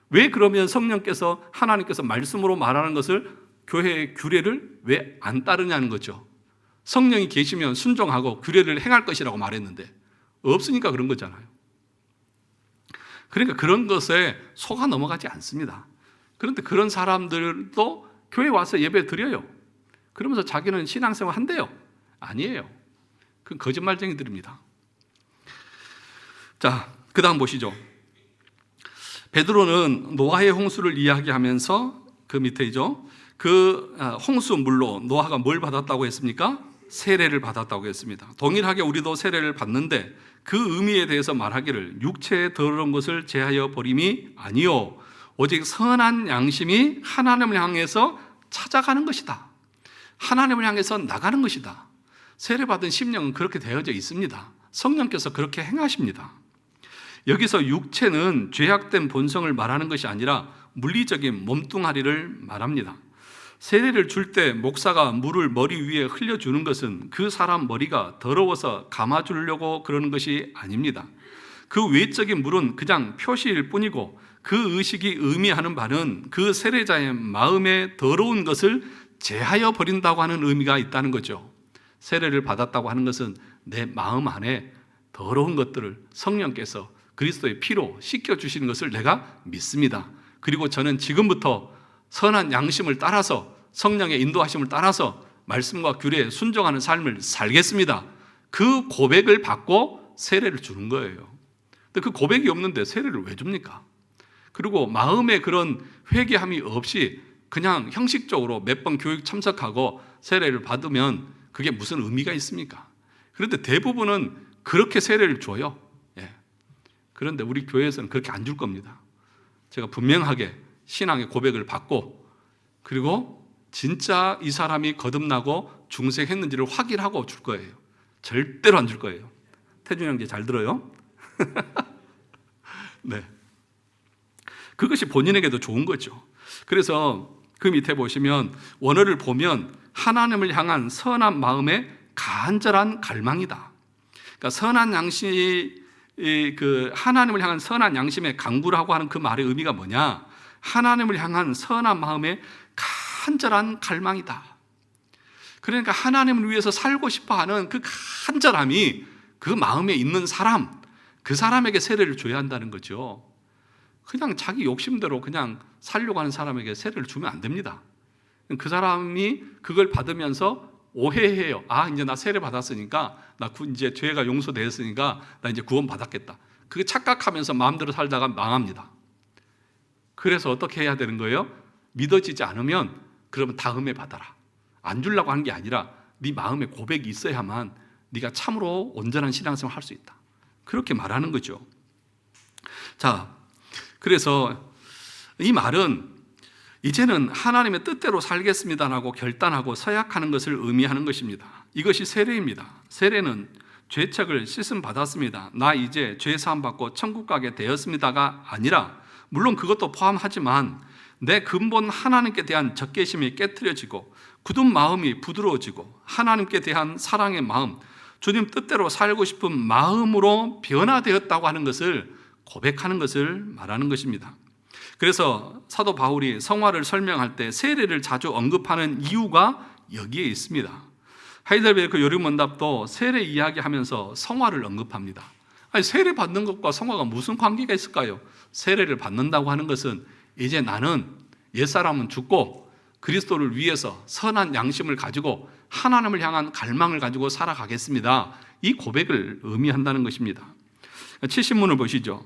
왜 그러면 성령께서 하나님께서 말씀으로 말하는 것을 교회의 규례를 왜 안 따르냐는 거죠. 성령이 계시면 순종하고 규례를 행할 것이라고 말했는데 없으니까 그런 거잖아요. 그러니까 그런 것에 속아 넘어가지 않습니다. 그런데 그런 사람들도 교회 와서 예배 드려요. 그러면서 자기는 신앙생활 한대요. 아니에요. 그건 거짓말쟁이들입니다. 자, 그 다음 보시죠. 베드로는 노아의 홍수를 이야기하면서 그 밑에죠. 그 홍수물로 노아가 뭘 받았다고 했습니까? 세례를 받았다고 했습니다. 동일하게 우리도 세례를 받는데 그 의미에 대해서 말하기를 육체의 더러운 것을 제하여 버림이 아니요 오직 선한 양심이 하나님을 향해서 찾아가는 것이다. 하나님을 향해서 나가는 것이다. 세례받은 심령은 그렇게 되어져 있습니다. 성령께서 그렇게 행하십니다. 여기서 육체는 죄악된 본성을 말하는 것이 아니라 물리적인 몸뚱아리를 말합니다. 세례를 줄 때 목사가 물을 머리 위에 흘려주는 것은 그 사람 머리가 더러워서 감아주려고 그러는 것이 아닙니다. 그 외적인 물은 그냥 표시일 뿐이고 그 의식이 의미하는 바는 그 세례자의 마음에 더러운 것을 제하여 버린다고 하는 의미가 있다는 거죠. 세례를 받았다고 하는 것은 내 마음 안에 더러운 것들을 성령께서 그리스도의 피로 씻겨주시는 것을 내가 믿습니다. 그리고 저는 지금부터 선한 양심을 따라서 성령의 인도하심을 따라서 말씀과 규례에 순종하는 삶을 살겠습니다. 그 고백을 받고 세례를 주는 거예요. 근데 그 고백이 없는데 세례를 왜 줍니까? 그리고 마음에 그런 회개함이 없이 그냥 형식적으로 몇 번 교육 참석하고 세례를 받으면 그게 무슨 의미가 있습니까? 그런데 대부분은 그렇게 세례를 줘요. 예. 그런데 우리 교회에서는 그렇게 안 줄 겁니다. 제가 분명하게 신앙의 고백을 받고 그리고 진짜 이 사람이 거듭나고 중생했는지를 확인하고 줄 거예요. 절대로 안 줄 거예요. 태준 형제 잘 들어요? 네. 그것이 본인에게도 좋은 거죠. 그래서 그 밑에 보시면 원어를 보면 하나님을 향한 선한 마음의 간절한 갈망이다. 그러니까 선한 양심이 그 하나님을 향한 선한 양심의 강구라고 하는 그 말의 의미가 뭐냐? 하나님을 향한 선한 마음의 간절한 갈망이다. 그러니까 하나님을 위해서 살고 싶어하는 그 간절함이 그 마음에 있는 사람, 그 사람에게 세례를 줘야 한다는 거죠. 그냥 자기 욕심대로 그냥 살려고 하는 사람에게 세례를 주면 안 됩니다. 그 사람이 그걸 받으면서 오해해요. 아, 이제 나 세례 받았으니까 나 이제 죄가 용서되었으니까 나 이제 구원 받았겠다. 그게 착각하면서 마음대로 살다가 망합니다. 그래서 어떻게 해야 되는 거예요? 믿어지지 않으면 그러면 다음에 받아라. 안 주려고 하는 게 아니라 네 마음에 고백이 있어야만 네가 참으로 온전한 신앙생활을 할 수 있다. 그렇게 말하는 거죠. 자, 그래서 이 말은 이제는 하나님의 뜻대로 살겠습니다라고 결단하고 서약하는 것을 의미하는 것입니다. 이것이 세례입니다. 세례는 죄책을 씻음 받았습니다. 나 이제 죄 사함 받고 천국 가게 되었습니다가 아니라 물론 그것도 포함하지만 내 근본 하나님께 대한 적개심이 깨트려지고 굳은 마음이 부드러워지고 하나님께 대한 사랑의 마음, 주님 뜻대로 살고 싶은 마음으로 변화되었다고 하는 것을 고백하는 것을 말하는 것입니다. 그래서 사도 바울이 성화를 설명할 때 세례를 자주 언급하는 이유가 여기에 있습니다. 하이델베르크 요리문답도 세례 이야기하면서 성화를 언급합니다. 아니, 세례 받는 것과 성화가 무슨 관계가 있을까요? 세례를 받는다고 하는 것은 이제 나는 옛사람은 죽고 그리스도를 위해서 선한 양심을 가지고 하나님을 향한 갈망을 가지고 살아가겠습니다. 이 고백을 의미한다는 것입니다. 70문을 보시죠.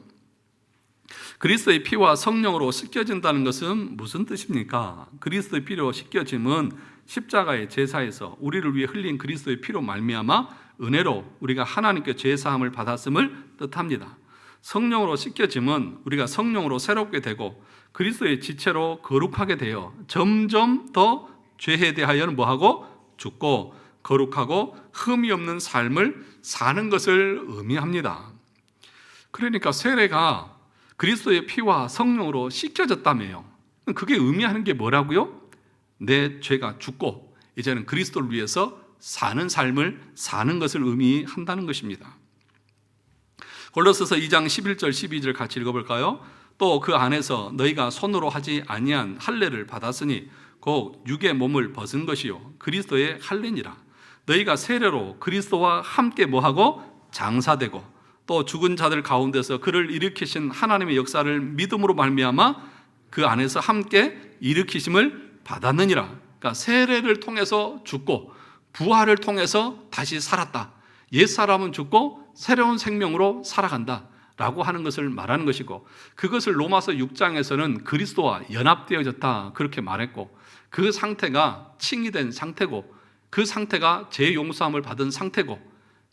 그리스도의 피와 성령으로 씻겨진다는 것은 무슨 뜻입니까? 그리스도의 피로 씻겨짐은 십자가의 제사에서 우리를 위해 흘린 그리스도의 피로 말미암아 은혜로 우리가 하나님께 죄사함을 받았음을 뜻합니다. 성령으로 씻겨짐은 우리가 성령으로 새롭게 되고 그리스도의 지체로 거룩하게 되어 점점 더 죄에 대하여는 뭐하고? 죽고 거룩하고 흠이 없는 삶을 사는 것을 의미합니다. 그러니까 세례가 그리스도의 피와 성령으로 씻겨졌다며요. 그게 의미하는 게 뭐라고요? 내 죄가 죽고 이제는 그리스도를 위해서 사는 삶을 사는 것을 의미한다는 것입니다. 골로새서 2장 11절 12절 같이 읽어볼까요? 또 그 안에서 너희가 손으로 하지 아니한 할례를 받았으니 곧 육의 몸을 벗은 것이요 그리스도의 할례니라. 너희가 세례로 그리스도와 함께 뭐하고 장사되고 또 죽은 자들 가운데서 그를 일으키신 하나님의 역사를 믿음으로 말미암아 그 안에서 함께 일으키심을 받았느니라. 그러니까 세례를 통해서 죽고 부활을 통해서 다시 살았다. 옛사람은 죽고 새로운 생명으로 살아간다 라고 하는 것을 말하는 것이고, 그것을 로마서 6장에서는 그리스도와 연합되어졌다 그렇게 말했고, 그 상태가 칭의된 상태고, 그 상태가 재용서함을 받은 상태고,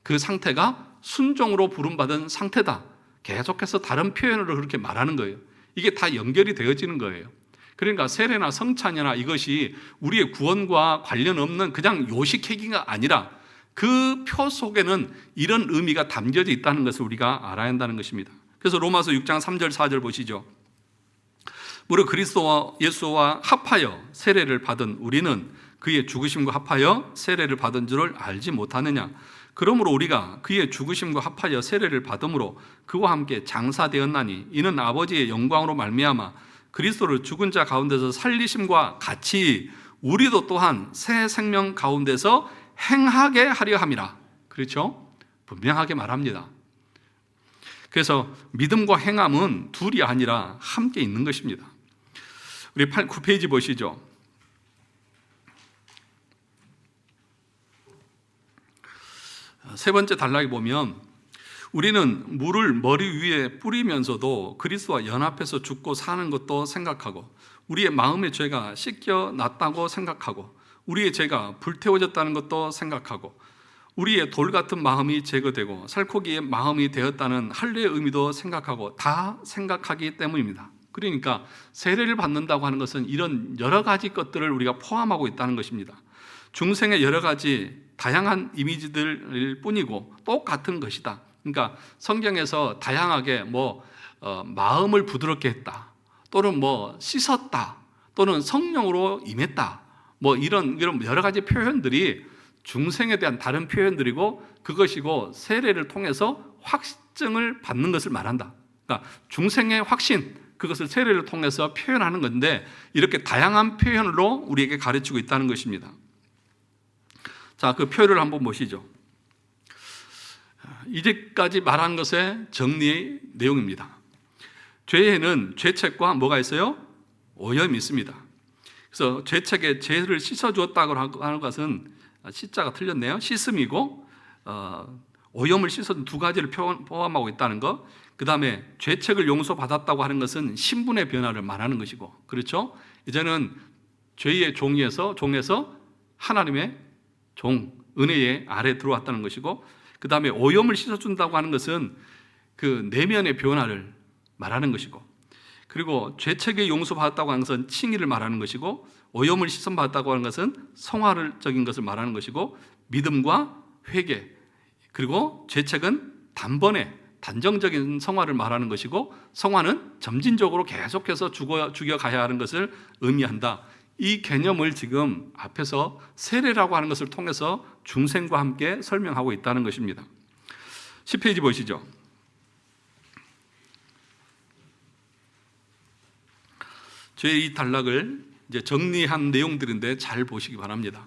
그 상태가 순종으로 부름받은 상태다. 계속해서 다른 표현으로 그렇게 말하는 거예요. 이게 다 연결이 되어지는 거예요. 그러니까 세례나 성찬이나 이것이 우리의 구원과 관련 없는 그냥 요식행위가 아니라 그 표 속에는 이런 의미가 담겨져 있다는 것을 우리가 알아야 한다는 것입니다. 그래서 로마서 6장 3절 4절 보시죠. 무릇 그리스도와 예수와 합하여 세례를 받은 우리는 그의 죽으심과 합하여 세례를 받은 줄을 알지 못하느냐. 그러므로 우리가 그의 죽으심과 합하여 세례를 받음으로 그와 함께 장사되었나니 이는 아버지의 영광으로 말미암아 그리스도를 죽은 자 가운데서 살리심과 같이 우리도 또한 새 생명 가운데서 행하게 하려 함이라. 그렇죠? 분명하게 말합니다. 그래서 믿음과 행함은 둘이 아니라 함께 있는 것입니다. 우리 9페이지 보시죠. 세 번째 단락에 보면 우리는 물을 머리 위에 뿌리면서도 그리스도와 연합해서 죽고 사는 것도 생각하고, 우리의 마음의 죄가 씻겨났다고 생각하고, 우리의 죄가 불태워졌다는 것도 생각하고, 우리의 돌 같은 마음이 제거되고 살코기의 마음이 되었다는 할례의 의미도 생각하고, 다 생각하기 때문입니다. 그러니까 세례를 받는다고 하는 것은 이런 여러 가지 것들을 우리가 포함하고 있다는 것입니다. 중생의 여러 가지 다양한 이미지들일 뿐이고 똑같은 것이다. 그러니까 성경에서 다양하게 마음을 부드럽게 했다, 또는 씻었다, 또는 성령으로 임했다, 이런 여러 가지 표현들이 중생에 대한 다른 표현들이고, 그것이고 세례를 통해서 확증을 받는 것을 말한다. 그러니까 중생의 확신, 그것을 세례를 통해서 표현하는 건데, 이렇게 다양한 표현으로 우리에게 가르치고 있다는 것입니다. 자, 그 표를 한번 보시죠. 이제까지 말한 것의 정리의 내용입니다. 죄에는 죄책과 뭐가 있어요? 오염이 있습니다. 그래서 죄책에 죄를 씻어주었다고 하는 것은, 시자가 틀렸네요. 씻음이고, 오염을 씻어준 두 가지를 포함하고 있다는 것. 그 다음에 죄책을 용서받았다고 하는 것은 신분의 변화를 말하는 것이고, 그렇죠? 이제는 죄의 종에서 하나님의 종, 은혜의 아래 들어왔다는 것이고, 그 다음에 오염을 씻어준다고 하는 것은 그 내면의 변화를 말하는 것이고, 그리고 죄책의 용서받았다고 하는 것은 칭의를 말하는 것이고, 오염을 씻음받았다고 하는 것은 성화적인 것을 말하는 것이고, 믿음과 회개, 그리고 죄책은 단번에 단정적인 성화를 말하는 것이고, 성화는 점진적으로 계속해서 죽여가야 하는 것을 의미한다. 이 개념을 지금 앞에서 세례라고 하는 것을 통해서 중생과 함께 설명하고 있다는 것입니다. 10페이지 보시죠. 죄의 이 단락을 이제 정리한 내용들인데 잘 보시기 바랍니다.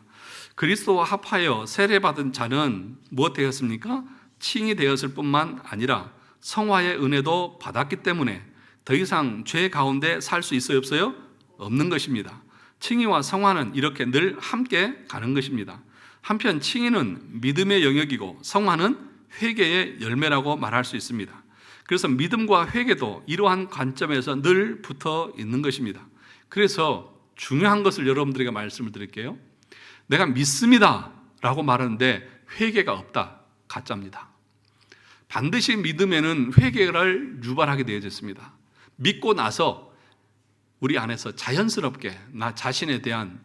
그리스도와 합하여 세례받은 자는 무엇 되었습니까? 칭이 되었을 뿐만 아니라 성화의 은혜도 받았기 때문에 더 이상 죄 가운데 살 수 있어요, 없어요? 없는 것입니다. 칭의와 성화는 이렇게 늘 함께 가는 것입니다. 한편 칭의는 믿음의 영역이고 성화는 회개의 열매라고 말할 수 있습니다. 그래서 믿음과 회개도 이러한 관점에서 늘 붙어 있는 것입니다. 그래서 중요한 것을 여러분들에게 말씀을 드릴게요. 내가 믿습니다 라고 말하는데 회개가 없다, 가짜입니다. 반드시 믿음에는 회개를 유발하게 되어졌습니다. 믿고 나서 우리 안에서 자연스럽게 나 자신에 대한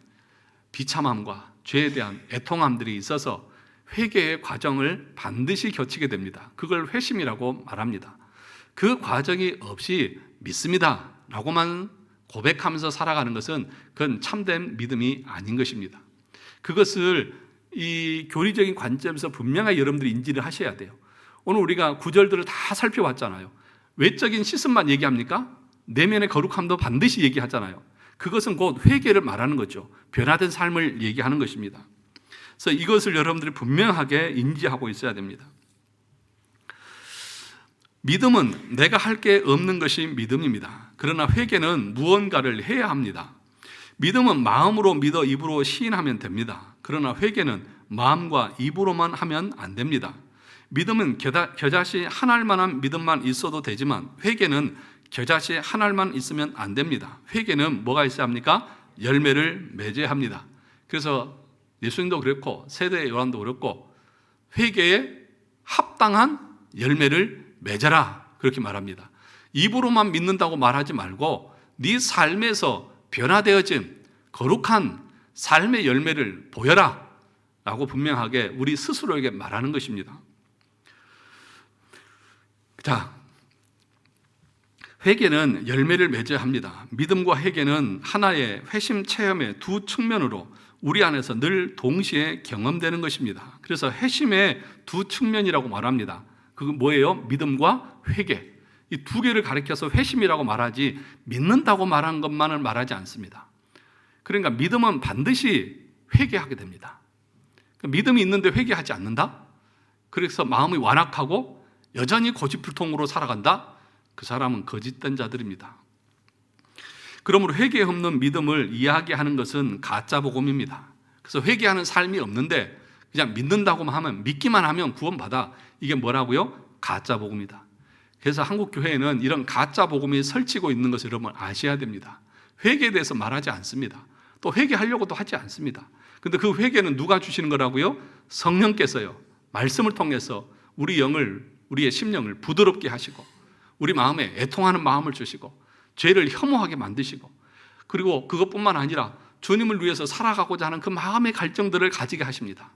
비참함과 죄에 대한 애통함들이 있어서 회개의 과정을 반드시 거치게 됩니다. 그걸 회심이라고 말합니다. 그 과정이 없이 믿습니다 라고만 고백하면서 살아가는 것은 그건 참된 믿음이 아닌 것입니다. 그것을 이 교리적인 관점에서 분명하게 여러분들이 인지를 하셔야 돼요. 오늘 우리가 구절들을 다 살펴봤잖아요. 외적인 씻음만 얘기합니까? 내면의 거룩함도 반드시 얘기하잖아요. 그것은 곧 회개를 말하는 거죠. 변화된 삶을 얘기하는 것입니다. 그래서 이것을 여러분들이 분명하게 인지하고 있어야 됩니다. 믿음은 내가 할 게 없는 것이 믿음입니다. 그러나 회개는 무언가를 해야 합니다. 믿음은 마음으로 믿어 입으로 시인하면 됩니다. 그러나 회개는 마음과 입으로만 하면 안 됩니다. 믿음은 겨자씨 한 알만한 믿음만 있어도 되지만 회개는 겨자씨 한 알만 있으면 안 됩니다. 회개는 뭐가 있어야 합니까? 열매를 맺어야 합니다. 그래서 예수님도 그렇고 세대 요한도 그렇고 회개에 합당한 열매를 맺어라 그렇게 말합니다. 입으로만 믿는다고 말하지 말고 네 삶에서 변화되어진 거룩한 삶의 열매를 보여라 라고 분명하게 우리 스스로에게 말하는 것입니다. 자, 회개는 열매를 맺어야 합니다. 믿음과 회개는 하나의 회심 체험의 두 측면으로 우리 안에서 늘 동시에 경험되는 것입니다. 그래서 회심의 두 측면이라고 말합니다. 그건 뭐예요? 믿음과 회개. 이 두 개를 가리켜서 회심이라고 말하지 믿는다고 말한 것만을 말하지 않습니다. 그러니까 믿음은 반드시 회개하게 됩니다. 믿음이 있는데 회개하지 않는다? 그래서 마음이 완악하고 여전히 고집불통으로 살아간다? 그 사람은 거짓된 자들입니다. 그러므로 회개 없는 믿음을 이야기하는 것은 가짜 복음입니다. 그래서 회개하는 삶이 없는데 그냥 믿는다고만 하면, 믿기만 하면 구원받아. 이게 뭐라고요? 가짜 복음이다. 그래서 한국 교회에는 이런 가짜 복음이 설치고 있는 것을 여러분 아셔야 됩니다. 회개에 대해서 말하지 않습니다. 또 회개하려고도 하지 않습니다. 근데 그 회개는 누가 주시는 거라고요? 성령께서요. 말씀을 통해서 우리 영을, 우리의 심령을 부드럽게 하시고 우리 마음에 애통하는 마음을 주시고 죄를 혐오하게 만드시고 그리고 그것뿐만 아니라 주님을 위해서 살아가고자 하는 그 마음의 갈증들을 가지게 하십니다.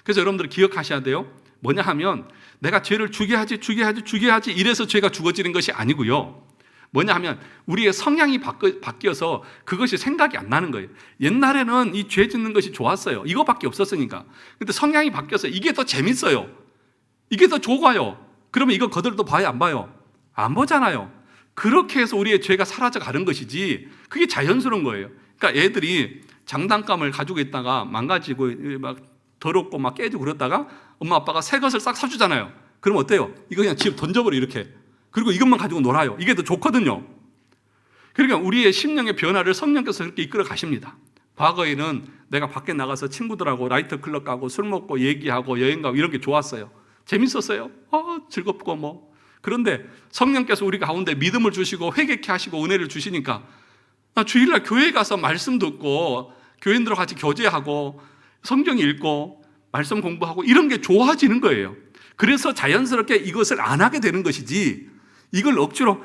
그래서 여러분들 기억하셔야 돼요. 뭐냐 하면 내가 죄를 죽여야지 이래서 죄가 죽어지는 것이 아니고요. 뭐냐 하면 우리의 성향이 바뀌어서 그것이 생각이 안 나는 거예요. 옛날에는 이 죄 짓는 것이 좋았어요. 이거밖에 없었으니까. 근데 성향이 바뀌어서 이게 더 재밌어요. 이게 더 좋아요. 그러면 이거 거들도 봐요, 안 봐요? 안 보잖아요. 그렇게 해서 우리의 죄가 사라져 가는 것이지 그게 자연스러운 거예요. 그러니까 애들이 장난감을 가지고 있다가 망가지고 막 더럽고 막 깨지고 그러다가 엄마 아빠가 새 것을 싹 사주잖아요. 그럼 어때요? 이거 그냥 집에 던져버려 이렇게. 그리고 이것만 가지고 놀아요. 이게 더 좋거든요. 그러니까 우리의 심령의 변화를 성령께서 그렇게 이끌어 가십니다. 과거에는 내가 밖에 나가서 친구들하고 라이트 클럽 가고 술 먹고 얘기하고 여행 가고 이런 게 좋았어요. 재밌었어요. 즐겁고 뭐. 그런데 성령께서 우리 가운데 믿음을 주시고 회개케 하시고 은혜를 주시니까 나 주일날 교회 가서 말씀 듣고 교인들과 같이 교제하고 성경 읽고 말씀 공부하고 이런 게 좋아지는 거예요. 그래서 자연스럽게 이것을 안 하게 되는 것이지 이걸 억지로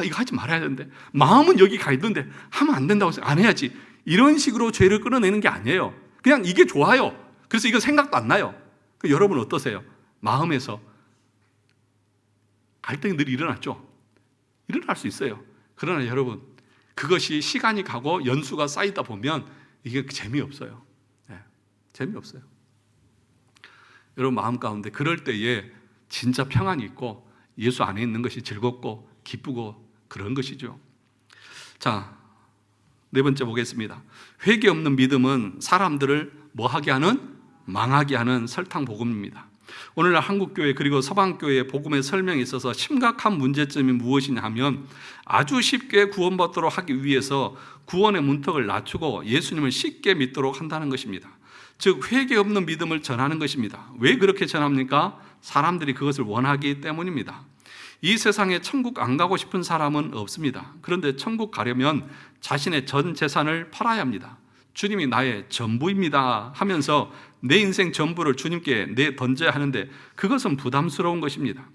이거 하지 말아야 되는데 마음은 여기 가 있는데 하면 안 된다고 해서 안 해야지 이런 식으로 죄를 끌어내는 게 아니에요. 그냥 이게 좋아요. 그래서 이건 생각도 안 나요. 여러분 어떠세요? 마음에서 갈등이 늘 일어났죠? 일어날 수 있어요. 그러나 여러분 그것이 시간이 가고 연수가 쌓이다 보면 이게 재미없어요. 재미없어요. 여러분 마음 가운데 그럴 때에 진짜 평안이 있고 예수 안에 있는 것이 즐겁고 기쁘고 그런 것이죠. 자, 네 번째 보겠습니다. 회개 없는 믿음은 사람들을 뭐하게 하는? 망하게 하는 설탕 복음입니다. 오늘날 한국교회 그리고 서방교회의 복음의 설명에 있어서 심각한 문제점이 무엇이냐 하면 아주 쉽게 구원받도록 하기 위해서 구원의 문턱을 낮추고 예수님을 쉽게 믿도록 한다는 것입니다. 즉 회개 없는 믿음을 전하는 것입니다. 왜 그렇게 전합니까? 사람들이 그것을 원하기 때문입니다. 이 세상에 천국 안 가고 싶은 사람은 없습니다. 그런데 천국 가려면 자신의 전 재산을 팔아야 합니다. 주님이 나의 전부입니다 하면서 내 인생 전부를 주님께 내던져야 하는데 그것은 부담스러운 것입니다.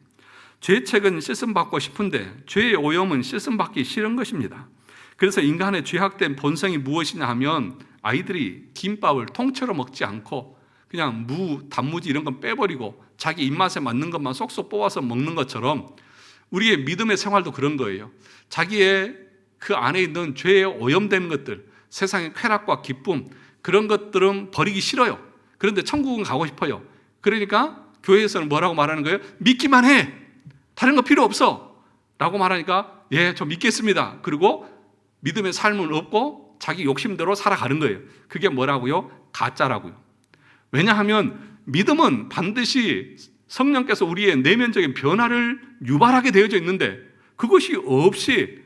죄책은 씻음받고 싶은데 죄의 오염은 씻음받기 싫은 것입니다. 그래서 인간의 죄악된 본성이 무엇이냐 하면 아이들이 김밥을 통째로 먹지 않고 그냥 무, 단무지 이런 건 빼버리고 자기 입맛에 맞는 것만 쏙쏙 뽑아서 먹는 것처럼 우리의 믿음의 생활도 그런 거예요. 자기의 그 안에 있는 죄에 오염된 것들, 세상의 쾌락과 기쁨, 그런 것들은 버리기 싫어요. 그런데 천국은 가고 싶어요. 그러니까 교회에서는 뭐라고 말하는 거예요? 믿기만 해. 다른 거 필요 없어. 라고 말하니까 예, 저 믿겠습니다. 그리고 믿음의 삶은 없고 자기 욕심대로 살아가는 거예요. 그게 뭐라고요? 가짜라고요. 왜냐하면 믿음은 반드시 성령께서 우리의 내면적인 변화를 유발하게 되어져 있는데 그것이 없이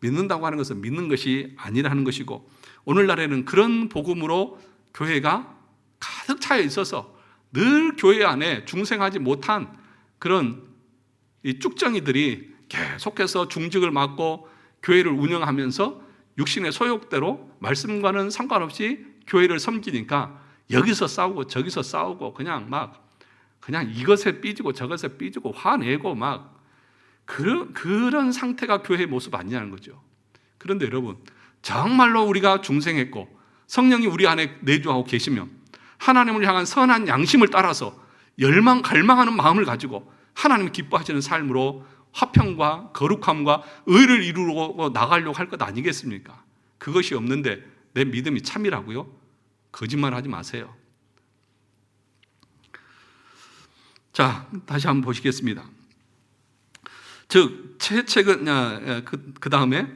믿는다고 하는 것은 믿는 것이 아니라는 것이고, 오늘날에는 그런 복음으로 교회가 가득 차여 있어서 늘 교회 안에 중생하지 못한 그런 이 쭉정이들이 계속해서 중직을 맡고 교회를 운영하면서 육신의 소욕대로 말씀과는 상관없이 교회를 섬기니까 여기서 싸우고 저기서 싸우고 그냥 이것에 삐지고 저것에 삐지고 화내고 막 그런 상태가 교회의 모습 아니냐는 거죠. 그런데 여러분, 정말로 우리가 중생했고 성령이 우리 안에 내주하고 계시면 하나님을 향한 선한 양심을 따라서 갈망하는 마음을 가지고 하나님이 기뻐하시는 삶으로 화평과 거룩함과 의를 이루고 나가려고 할 것 아니겠습니까? 그것이 없는데 내 믿음이 참이라고요? 거짓말하지 마세요. 자, 다시 한번 보시겠습니다. 즉 최근 그 다음에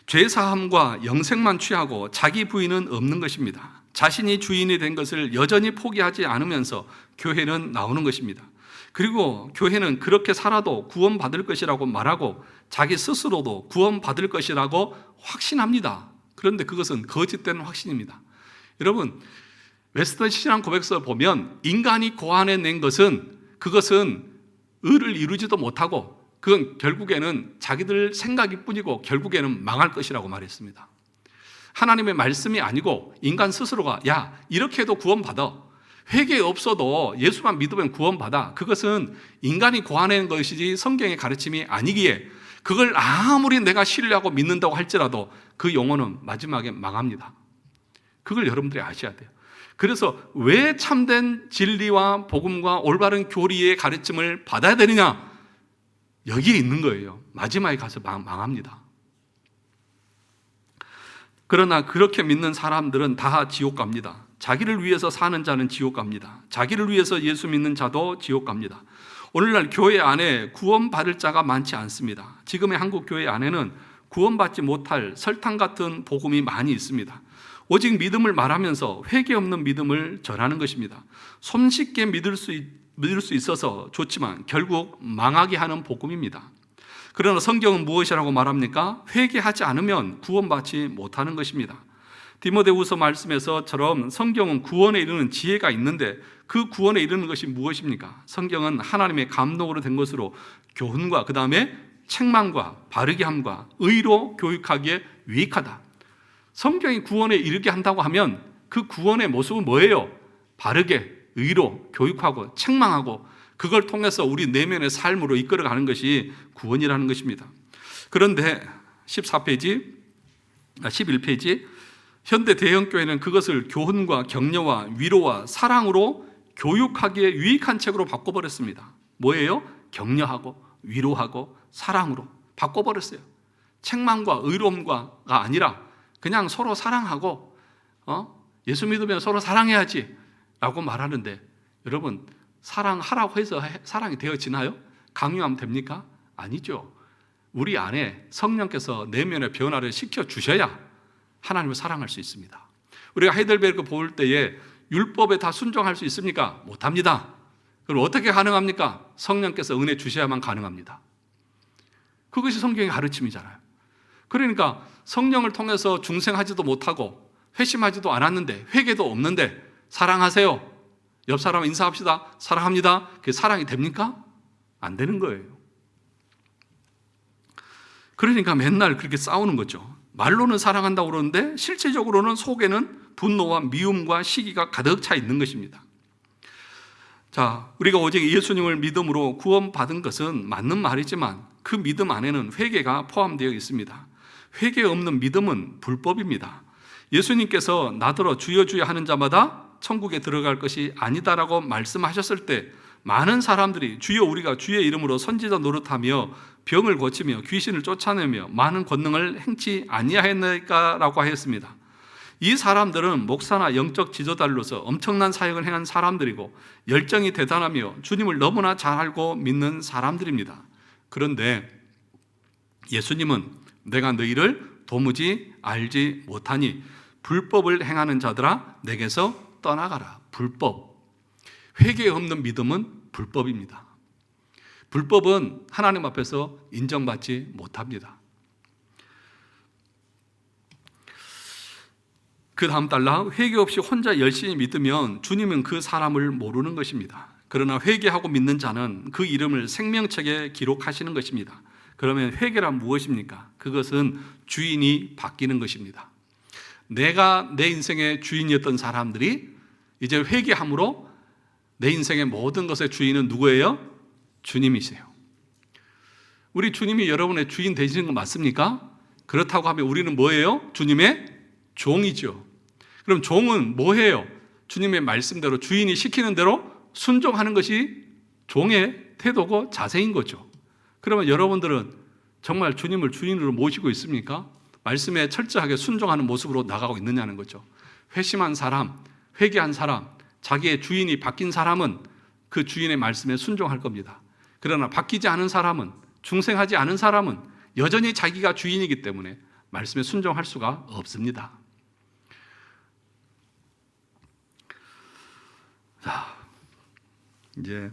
죄사함과 영생만 취하고 자기 부인은 없는 것입니다. 자신이 주인이 된 것을 여전히 포기하지 않으면서 교회는 나오는 것입니다. 그리고 교회는 그렇게 살아도 구원받을 것이라고 말하고 자기 스스로도 구원받을 것이라고 확신합니다. 그런데 그것은 거짓된 확신입니다. 여러분, 웨스턴 신앙 고백서를 보면 인간이 고안해낸 그것은 의를 이루지도 못하고 그건 결국에는 자기들 생각이 뿐이고 결국에는 망할 것이라고 말했습니다. 하나님의 말씀이 아니고 인간 스스로가 야, 이렇게 해도 구원받아. 회개 없어도 예수만 믿으면 구원받아. 그것은 인간이 고안해낸 것이지 성경의 가르침이 아니기에 그걸 아무리 내가 신뢰하고 믿는다고 할지라도 그 영혼은 마지막에 망합니다. 그걸 여러분들이 아셔야 돼요. 그래서 왜 참된 진리와 복음과 올바른 교리의 가르침을 받아야 되느냐? 여기에 있는 거예요. 마지막에 가서 망합니다. 그러나 그렇게 믿는 사람들은 다 지옥 갑니다. 자기를 위해서 사는 자는 지옥 갑니다. 자기를 위해서 예수 믿는 자도 지옥 갑니다. 오늘날 교회 안에 구원받을 자가 많지 않습니다. 지금의 한국 교회 안에는 구원받지 못할 설탕 같은 복음이 많이 있습니다. 오직 믿음을 말하면서 회개 없는 믿음을 전하는 것입니다. 손쉽게 믿을 수 있어서 좋지만 결국 망하게 하는 복음입니다. 그러나 성경은 무엇이라고 말합니까? 회개하지 않으면 구원받지 못하는 것입니다. 디모데후서 말씀에서처럼 성경은 구원에 이르는 지혜가 있는데 그 구원에 이르는 것이 무엇입니까? 성경은 하나님의 감동으로 된 것으로 교훈과 그 다음에 책망과 바르게 함과 의로 교육하기에 유익하다. 성경이 구원에 이르게 한다고 하면 그 구원의 모습은 뭐예요? 바르게 의로 교육하고 책망하고 그걸 통해서 우리 내면의 삶으로 이끌어가는 것이 구원이라는 것입니다. 그런데 11페이지 현대 대형교회는 그것을 교훈과 격려와 위로와 사랑으로 교육하기에 유익한 책으로 바꿔버렸습니다. 뭐예요? 격려하고 위로하고 사랑으로 바꿔버렸어요. 책망과 의로움과 아니라 그냥 서로 사랑하고 예수 믿으면 서로 사랑해야지 라고 말하는데, 여러분, 사랑하라고 해서 사랑이 되어지나요? 강요하면 됩니까? 아니죠. 우리 안에 성령께서 내면의 변화를 시켜주셔야 하나님을 사랑할 수 있습니다. 우리가 하이델베르크 볼 때에 율법에 다 순종할 수 있습니까? 못합니다. 그럼 어떻게 가능합니까? 성령께서 은혜 주셔야만 가능합니다. 그것이 성경의 가르침이잖아요. 그러니까 성령을 통해서 중생하지도 못하고 회심하지도 않았는데 회개도 없는데 사랑하세요. 옆 사람 인사합시다. 사랑합니다. 그게 사랑이 됩니까? 안 되는 거예요. 그러니까 맨날 그렇게 싸우는 거죠. 말로는 사랑한다고 그러는데 실질적으로는 속에는 분노와 미움과 시기가 가득 차 있는 것입니다. 자, 우리가 오직 예수님을 믿음으로 구원받은 것은 맞는 말이지만 그 믿음 안에는 회개가 포함되어 있습니다. 회개 없는 믿음은 불법입니다. 예수님께서 나더러 주여 주여 하는 자마다 천국에 들어갈 것이 아니다라고 말씀하셨을 때 많은 사람들이 주여 우리가 주의 이름으로 선지자 노릇하며 병을 고치며 귀신을 쫓아내며 많은 권능을 행치 아니하였나이까라고 하였습니다. 이 사람들은 목사나 영적 지도자로서 엄청난 사역을 행한 사람들이고 열정이 대단하며 주님을 너무나 잘 알고 믿는 사람들입니다. 그런데 예수님은 내가 너희를 도무지 알지 못하니 불법을 행하는 자들아 내게서 떠나가라. 불법. 회개 없는 믿음은 불법입니다. 불법은 하나님 앞에서 인정받지 못합니다. 그 다음 달라 회개 없이 혼자 열심히 믿으면 주님은 그 사람을 모르는 것입니다. 그러나 회개하고 믿는 자는 그 이름을 생명책에 기록하시는 것입니다. 그러면 회개란 무엇입니까? 그것은 주인이 바뀌는 것입니다. 내가 내 인생의 주인이었던 사람들이 이제 회개함으로 내 인생의 모든 것의 주인은 누구예요? 주님이세요. 우리 주님이 여러분의 주인 되시는 거 맞습니까? 그렇다고 하면 우리는 뭐예요? 주님의 종이죠. 그럼 종은 뭐해요? 주님의 말씀대로 주인이 시키는 대로 순종하는 것이 종의 태도고 자세인 거죠. 그러면 여러분들은 정말 주님을 주인으로 모시고 있습니까? 말씀에 철저하게 순종하는 모습으로 나가고 있느냐는 거죠. 회심한 사람, 회개한 사람, 자기의 주인이 바뀐 사람은 그 주인의 말씀에 순종할 겁니다. 그러나 바뀌지 않은 사람은, 중생하지 않은 사람은 여전히 자기가 주인이기 때문에 말씀에 순종할 수가 없습니다. 자, 이제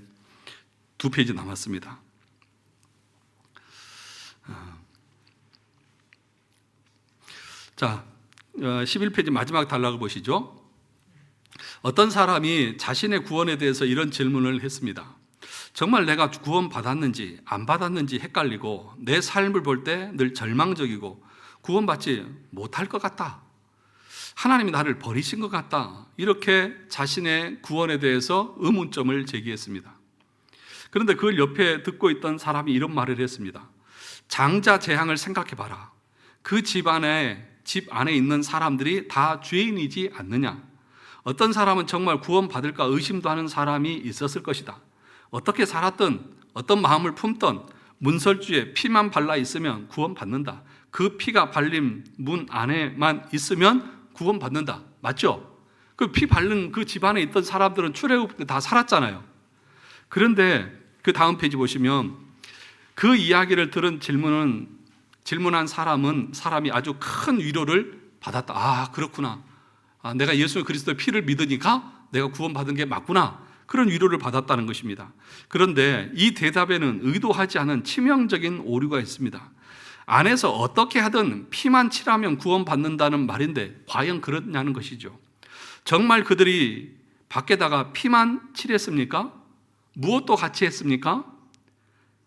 2페이지 남았습니다. 자, 11페이지 마지막 단락을 보시죠. 어떤 사람이 자신의 구원에 대해서 이런 질문을 했습니다. 정말 내가 구원 받았는지 안 받았는지 헷갈리고 내 삶을 볼 때 늘 절망적이고 구원받지 못할 것 같다. 하나님이 나를 버리신 것 같다. 이렇게 자신의 구원에 대해서 의문점을 제기했습니다. 그런데 그걸 옆에 듣고 있던 사람이 이런 말을 했습니다. 장자 재앙을 생각해 봐라. 그 집 안에 있는 사람들이 다 죄인이지 않느냐. 어떤 사람은 정말 구원받을까 의심도 하는 사람이 있었을 것이다. 어떻게 살았든 어떤 마음을 품던 문설주에 피만 발라 있으면 구원받는다. 그 피가 발린 문 안에만 있으면 구원받는다. 맞죠? 그 피 바른 그 집안에 있던 사람들은 출애굽 때 다 살았잖아요. 그런데 그 다음 페이지 보시면 그 이야기를 들은 질문한 사람이 아주 큰 위로를 받았다. 아, 그렇구나. 아, 내가 예수 그리스도의 피를 믿으니까 내가 구원받은 게 맞구나. 그런 위로를 받았다는 것입니다. 그런데 이 대답에는 의도하지 않은 치명적인 오류가 있습니다. 안에서 어떻게 하든 피만 칠하면 구원받는다는 말인데 과연 그렇냐는 것이죠. 정말 그들이 밖에다가 피만 칠했습니까? 무엇도 같이 했습니까?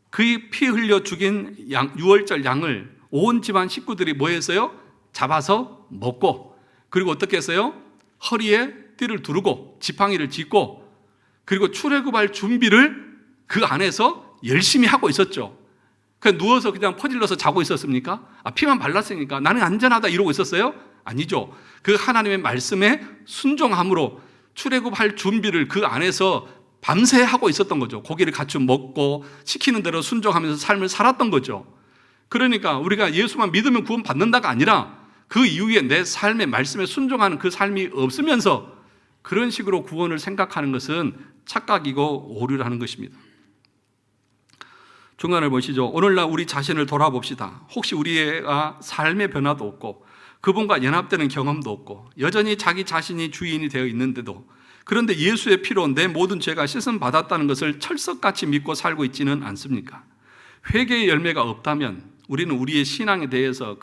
그 피 흘려 죽인 유월절 양을 온 집안 식구들이 뭐 했어요? 잡아서 먹고, 그리고 어떻게 했어요? 허리에 띠를 두르고 지팡이를 짚고, 그리고 출애굽할 준비를 그 안에서 열심히 하고 있었죠. 그냥 누워서 그냥 퍼질러서 자고 있었습니까? 아, 피만 발랐으니까 나는 안전하다 이러고 있었어요? 아니죠. 그 하나님의 말씀에 순종함으로 출애굽할 준비를 그 안에서 밤새 하고 있었던 거죠. 고기를 갖추 먹고 시키는 대로 순종하면서 삶을 살았던 거죠. 그러니까 우리가 예수만 믿으면 구원 받는다가 아니라 그 이후에 내 삶의 말씀에 순종하는 그 삶이 없으면서 그런 식으로 구원을 생각하는 것은 착각이고 오류라는 것입니다. 중간을 보시죠. 오늘날 우리 자신을 돌아봅시다. 혹시 우리가 삶의 변화도 없고 그분과 연합되는 경험도 없고 여전히 자기 자신이 주인이 되어 있는데도, 그런데 예수의 피로 내 모든 죄가 씻음 받았다는 것을 철석같이 믿고 살고 있지는 않습니까? 회개의 열매가 없다면 우리는 우리의 신앙에 대해서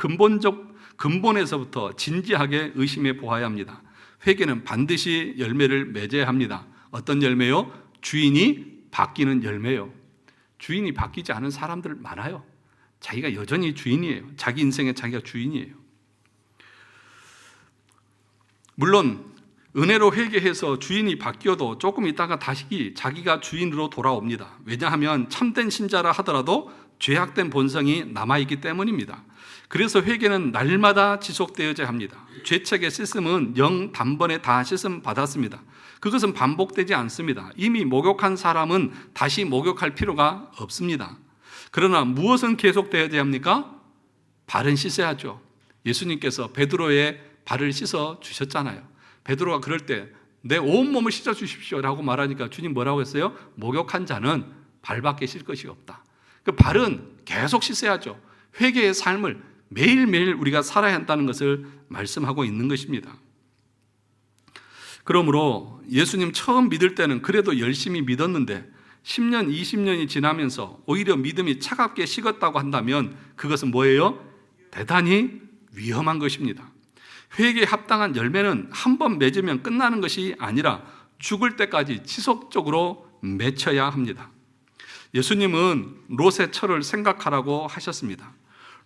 근본에서부터 진지하게 의심해 보아야 합니다. 회개는 반드시 열매를 맺어야 합니다. 어떤 열매요? 주인이 바뀌는 열매요. 주인이 바뀌지 않은 사람들 많아요. 자기가 여전히 주인이에요. 자기 인생에 자기가 주인이에요. 물론 은혜로 회개해서 주인이 바뀌어도 조금 있다가 다시 자기가 주인으로 돌아옵니다. 왜냐하면 참된 신자라 하더라도 죄악된 본성이 남아있기 때문입니다. 그래서 회개는 날마다 지속되어야 합니다. 죄책의 씻음은 영 단번에 다 씻음 받았습니다. 그것은 반복되지 않습니다. 이미 목욕한 사람은 다시 목욕할 필요가 없습니다. 그러나 무엇은 계속되어야 합니까? 발은 씻어야죠. 예수님께서 베드로의 발을 씻어 주셨잖아요. 베드로가 그럴 때 내 온몸을 씻어 주십시오 라고 말하니까 주님 뭐라고 했어요? 목욕한 자는 발밖에 씻을 것이 없다. 그 발은 계속 씻어야죠. 회개의 삶을 매일매일 우리가 살아야 한다는 것을 말씀하고 있는 것입니다. 그러므로 예수님 처음 믿을 때는 그래도 열심히 믿었는데 10년, 20년이 지나면서 오히려 믿음이 차갑게 식었다고 한다면 그것은 뭐예요? 대단히 위험한 것입니다. 회개에 합당한 열매는 한 번 맺으면 끝나는 것이 아니라 죽을 때까지 지속적으로 맺혀야 합니다. 예수님은 롯의 처를 생각하라고 하셨습니다.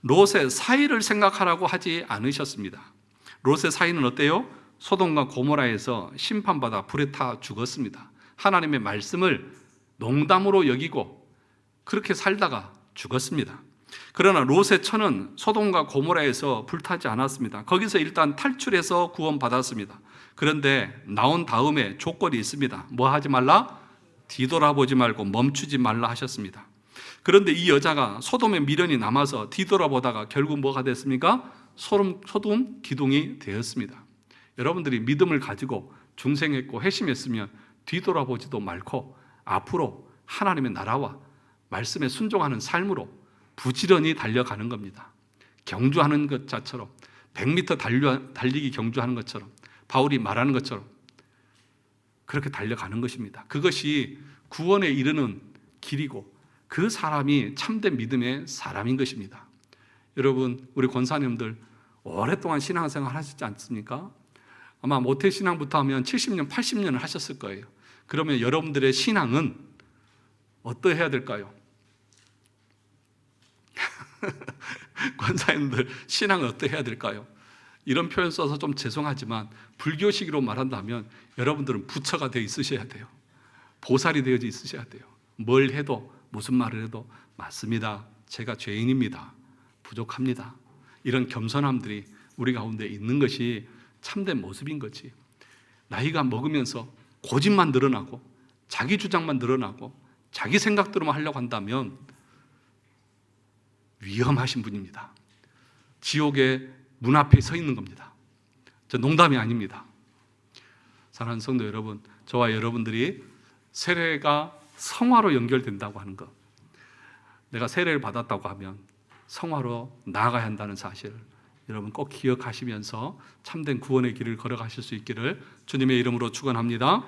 롯의 사이를 생각하라고 하지 않으셨습니다. 롯의 사이는 어때요? 소돔과 고모라에서 심판받아 불에 타 죽었습니다. 하나님의 말씀을 농담으로 여기고 그렇게 살다가 죽었습니다. 그러나 롯의 처는 소돔과 고모라에서 불타지 않았습니다. 거기서 일단 탈출해서 구원받았습니다. 그런데 나온 다음에 조건이 있습니다. 뭐 하지 말라? 뒤돌아보지 말고 멈추지 말라 하셨습니다. 그런데 이 여자가 소돔의 미련이 남아서 뒤돌아보다가 결국 뭐가 됐습니까? 소돔 기둥이 되었습니다. 여러분들이 믿음을 가지고 중생했고 회심했으면 뒤돌아보지도 말고 앞으로 하나님의 나라와 말씀에 순종하는 삶으로 부지런히 달려가는 겁니다. 경주하는 것처럼 100m 달리기 경주하는 것처럼 바울이 말하는 것처럼 그렇게 달려가는 것입니다. 그것이 구원에 이르는 길이고 그 사람이 참된 믿음의 사람인 것입니다. 여러분, 우리 권사님들 오랫동안 신앙생활 하셨지 않습니까? 아마 모태신앙부터 하면 70년, 80년을 하셨을 거예요. 그러면 여러분들의 신앙은 어떠해야 될까요? 권사님들 신앙은 어떠해야 될까요? 이런 표현 써서 좀 죄송하지만 불교식으로 말한다면 여러분들은 부처가 되어 있으셔야 돼요. 보살이 되어 있으셔야 돼요. 뭘 해도 무슨 말을 해도 맞습니다. 제가 죄인입니다. 부족합니다. 이런 겸손함들이 우리 가운데 있는 것이 참된 모습인 거지. 나이가 먹으면서 고집만 늘어나고 자기 주장만 늘어나고 자기 생각대로만 하려고 한다면 위험하신 분입니다. 지옥의 문 앞에 서 있는 겁니다. 저 농담이 아닙니다. 사랑하는 성도 여러분, 저와 여러분들이 세례가 성화로 연결된다고 하는 것, 내가 세례를 받았다고 하면 성화로 나아가야 한다는 사실을 여러분 꼭 기억하시면서 참된 구원의 길을 걸어가실 수 있기를 주님의 이름으로 축원합니다.